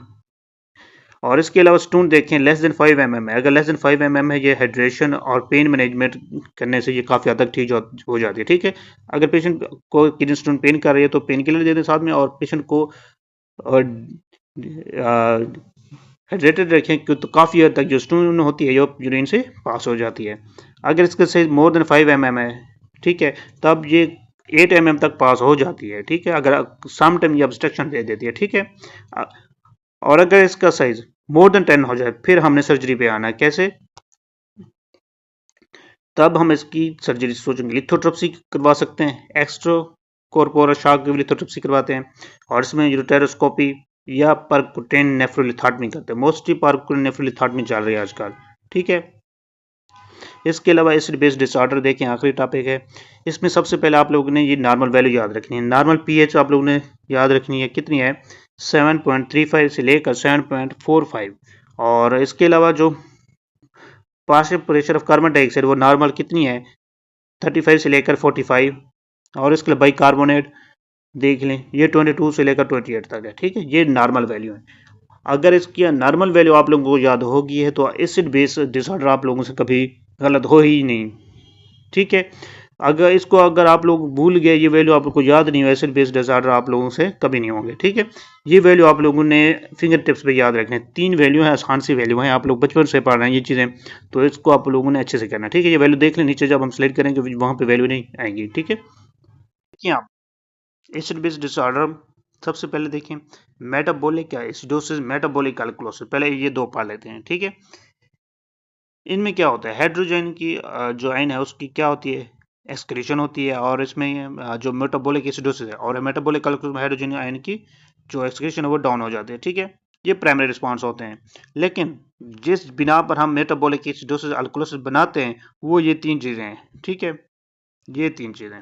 और इसके अलावा स्टोन देखें लेस देन 5 mm है, अगर लेस देन 5 mm है ये हाइड्रेशन और पेन मैनेजमेंट करने से ये काफ़ी हद तक ठीक हो जाती है, ठीक है। अगर पेशेंट को किडनी स्टोन पेन कर रही है तो पेन किलर दे दें साथ में, और पेशेंट को हाइड्रेटेड रखें क्यों, तो काफ़ी हद तक जो स्टोन होती है ये यूरिन से पास हो जाती है। अगर इसका साइज मोर देन 5 mm है, ठीक है, तब ये 8 mm तक पास हो जाती है, ठीक है। अगर सम टाइम ये ऑब्स्ट्रक्शन दे देती है, ठीक है। और अगर इसका साइज मोर देन 10 हो जाए फिर हमने सर्जरी पे आना है। कैसे, तब हम इसकी सर्जरी सोचेंगे, लिथोट्रिप्सी करवा सकते हैं, एक्स्ट्रा कॉर्पोरल शॉक की लिथोट्रिप्सी करवाते हैं। और इसमें यूटेरोस्कोपी या परकुटेन नेफ्रोलिथॉटमी करते हैं। मोस्टली परकुटेन नेफ्रोलिथॉटमी चल रही है आजकल, ठीक है। इसके अलावा एसिड बेस्ड डिसऑर्डर देखें, आखिरी टॉपिक है। इसमें सबसे पहले आप लोगों ने ये नॉर्मल वैल्यू याद रखनी है। नॉर्मल पीएच आप लोगों ने याद रखनी है, कितनी है, 7.35 से लेकर 7.45। और इसके अलावा जो partial pressure of carbon dioxide वो नॉर्मल कितनी है, 35 से लेकर 45। और इसके लिए बाइकार्बोनेट देख लें, ये 22 से लेकर 28 तक है, ठीक है। ये नॉर्मल वैल्यू है। अगर इसकी नॉर्मल वैल्यू आप लोगों को याद होगी है तो एसिड बेस डिसऑर्डर आप लोगों से कभी गलत हो ही नहीं, ठीक है। अगर आप लोग भूल गए, ये वैल्यू आप लोग को याद नहीं हो, एसिड बेस डिसऑर्डर आप लोगों से कभी नहीं होंगे, ठीक है। ये वैल्यू आप लोगों ने फिंगर टिप्स पे याद रखने। 3 वैल्यू है, आसान सी वैल्यू है, आप लोग बचपन से पढ़ रहे हैं ये चीज़ें, तो इसको आप लोगों ने अच्छे से करना, ठीक है। ये वैल्यू देख लें नीचे, जब हम सिलेक्ट करेंगे वहाँ पे वैल्यू नहीं आएंगी, ठीक है। देखिए आप एसिड बेस डिसऑर्डर सबसे पहले देखें, मेटाबॉलिक एसिडोसिस, मेटाबॉलिक अल्कलोसिस, पहले ये दो पढ़ लेते हैं, ठीक है। इनमें क्या होता है, हाइड्रोजन की जो आयन है उसकी क्या होती है, एक्सक्रीशन होती है। और इसमें जो मेटाबॉलिक एसिडोसिस है और मेटाबॉलिक अल्कोहल में हाइड्रोजन आयन की जो एक्सक्रीशन है वो डाउन हो जाती है, ठीक है। ये प्राइमरी रिस्पॉन्स होते हैं। लेकिन जिस बिना पर हम मेटाबॉलिक एसिडोसिस अल्कोहलिसिस बनाते हैं वो ये 3 चीज़ें हैं, ठीक है। ये 3 चीज़ें,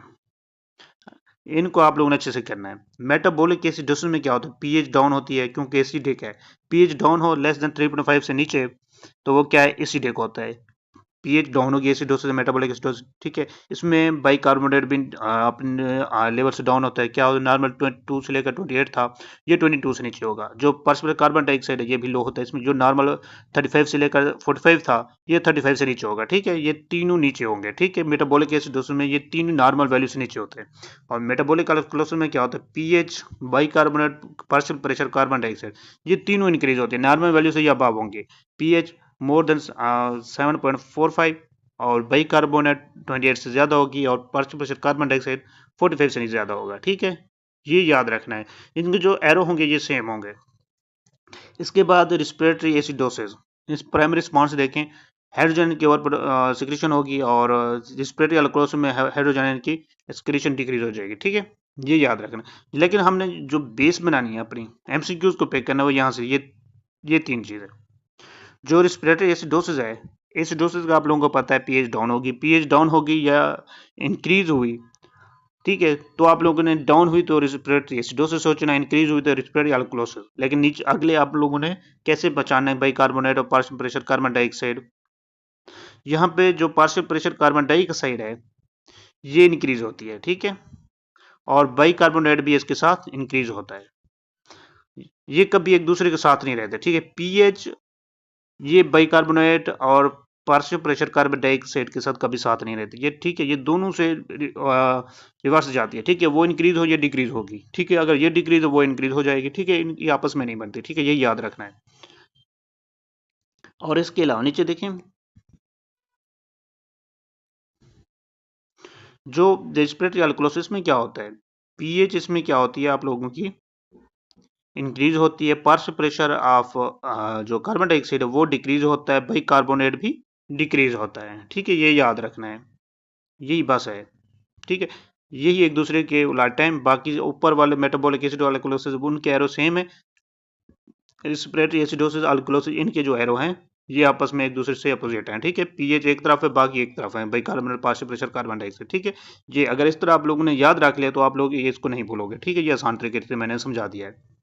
इनको आप लोगों ने अच्छे से करना है। मेटाबॉलिक एसिडोसिस में क्या होता है, पीएच डाउन होती है क्योंकि एसिडिक है। पीएच डाउन हो लेस देन 3.5 से नीचे तो वो क्या है, एसिडिक होता है। पीएच डाउन होगी एसिडोसिस, मेटाबॉलिक एसिडोसिस, ठीक है। इसमें बाइकार्बोनेट भी अपने लेवल से डाउन होता है। क्या होता है, नॉर्मल 22 से लेकर 28 था, ये 22 से नीचे होगा। जो पर्सनल कार्बन डाइऑक्साइड है ये भी लो होता है इसमें, जो नॉर्मल 35 से लेकर 45 था, ये 35 से नीचे होगा, ठीक है। ये तीनों नीचे होंगे, ठीक है। मेटाबॉलिक एसिडोसिस में ये तीनों नॉर्मल वैल्यू से नीचे होते हैं। और मेटाबॉलिक अल्कलोसिस में क्या होता है, pH, bicarbonate, partial pressure, carbon dioxide, ये तीनों इंक्रीज होते हैं, नॉर्मल वैल्यू से ये अबव होंगे। पीएच मोर देन 7.45 और बाइकार्बोनेट 28 से ज़्यादा होगी और पार्शियल प्रेशर कार्बन डाइऑक्साइड 45 से नहीं ज़्यादा होगा, ठीक है। ये याद रखना है। इनके जो एरो होंगे ये सेम होंगे। इसके बाद रिस्पिरेटरी एसिडोसिस, इस प्राइमरी रिस्पॉन्स देखें, हाइड्रोजन की ओर सिक्रीशन होगी और रिस्पिरेटरी अल्कोहोल में हाइड्रोजन की सिक्रीशन डिक्रीज हो जाएगी, ठीक है। ये याद रखना। लेकिन हमने जो बेस बनानी है अपनी एमसीक्यूज को पिक करना है वो यहाँ से ये तीन चीज़ें। जो रिस्पिरेटरी एसिडोसिस है, एसिडोसिस का आप लोगों को पता है पीएच डाउन होगी, पीएच डाउन होगी या इंक्रीज हुई, ठीक है। तो आप लोगों ने डाउन हुई तो रिस्पिरेटरी एसिडोसिस सोचना, इंक्रीज हुई तो रिस्पिरेटरी अल्कोहोलिसिस। लेकिन नीचे अगले आप लोगों ने कैसे बचाना है, बाइकार्बोनेट और पार्शियल प्रेशर कार्बन डाइऑक्साइड। यहाँ पे जो पार्शियल प्रेशर कार्बन डाइऑक्साइड है ये इंक्रीज होती है, ठीक है। और बाइकार्बोनेट भी इसके साथ इंक्रीज होता है, ये कभी एक दूसरे के साथ नहीं रहते, ठीक है। पीएच ये बाइकार्बोनेट और पार्शियल प्रेशर कार्बन डाइऑक्साइड के साथ कभी साथ नहीं रहते ये, ठीक है। ये दोनों से रिवर्स जाती है, ठीक है। वो इंक्रीज हो या डिक्रीज होगी, ठीक है। अगर ये डिक्रीज हो वो इंक्रीज हो जाएगी, ठीक है। ये आपस में नहीं बनती, ठीक है। यही याद रखना है। और इसके अलावा नीचे देखें, जो रेस्पिरेटरी अल्कोहोलिसिस में क्या होता है, पीएच इसमें क्या होती है आप लोगों की इंक्रीज होती है, पार्शियल प्रेशर ऑफ जो कार्बन डाइऑक्साइड है वो डिक्रीज होता है, बाइकार्बोनेट भी डिक्रीज होता है, ठीक है। ये याद रखना है, यही बस है, ठीक है। यही एक दूसरे के उलट टाइम। बाकी ऊपर वाले मेटाबॉलिक एसिड अल्कोहोलिसिस उनके एरो सेम है। रेस्पिरेटरी एसिडोसिस अल्कोहोलिसिस इनके जो एरो हैं ये आपस में एक दूसरे से अपोजिट हैं, ठीक है। पीएच एक तरफ है बाकी एक तरफ है, bicarbonate, partial pressure, carbon dioxide, ठीक है। ये अगर इस तरह आप लोगों ने याद रख लिया तो आप लोग ये इसको नहीं भूलोगे, ठीक है। ये आसान तरीके से मैंने समझा दिया है।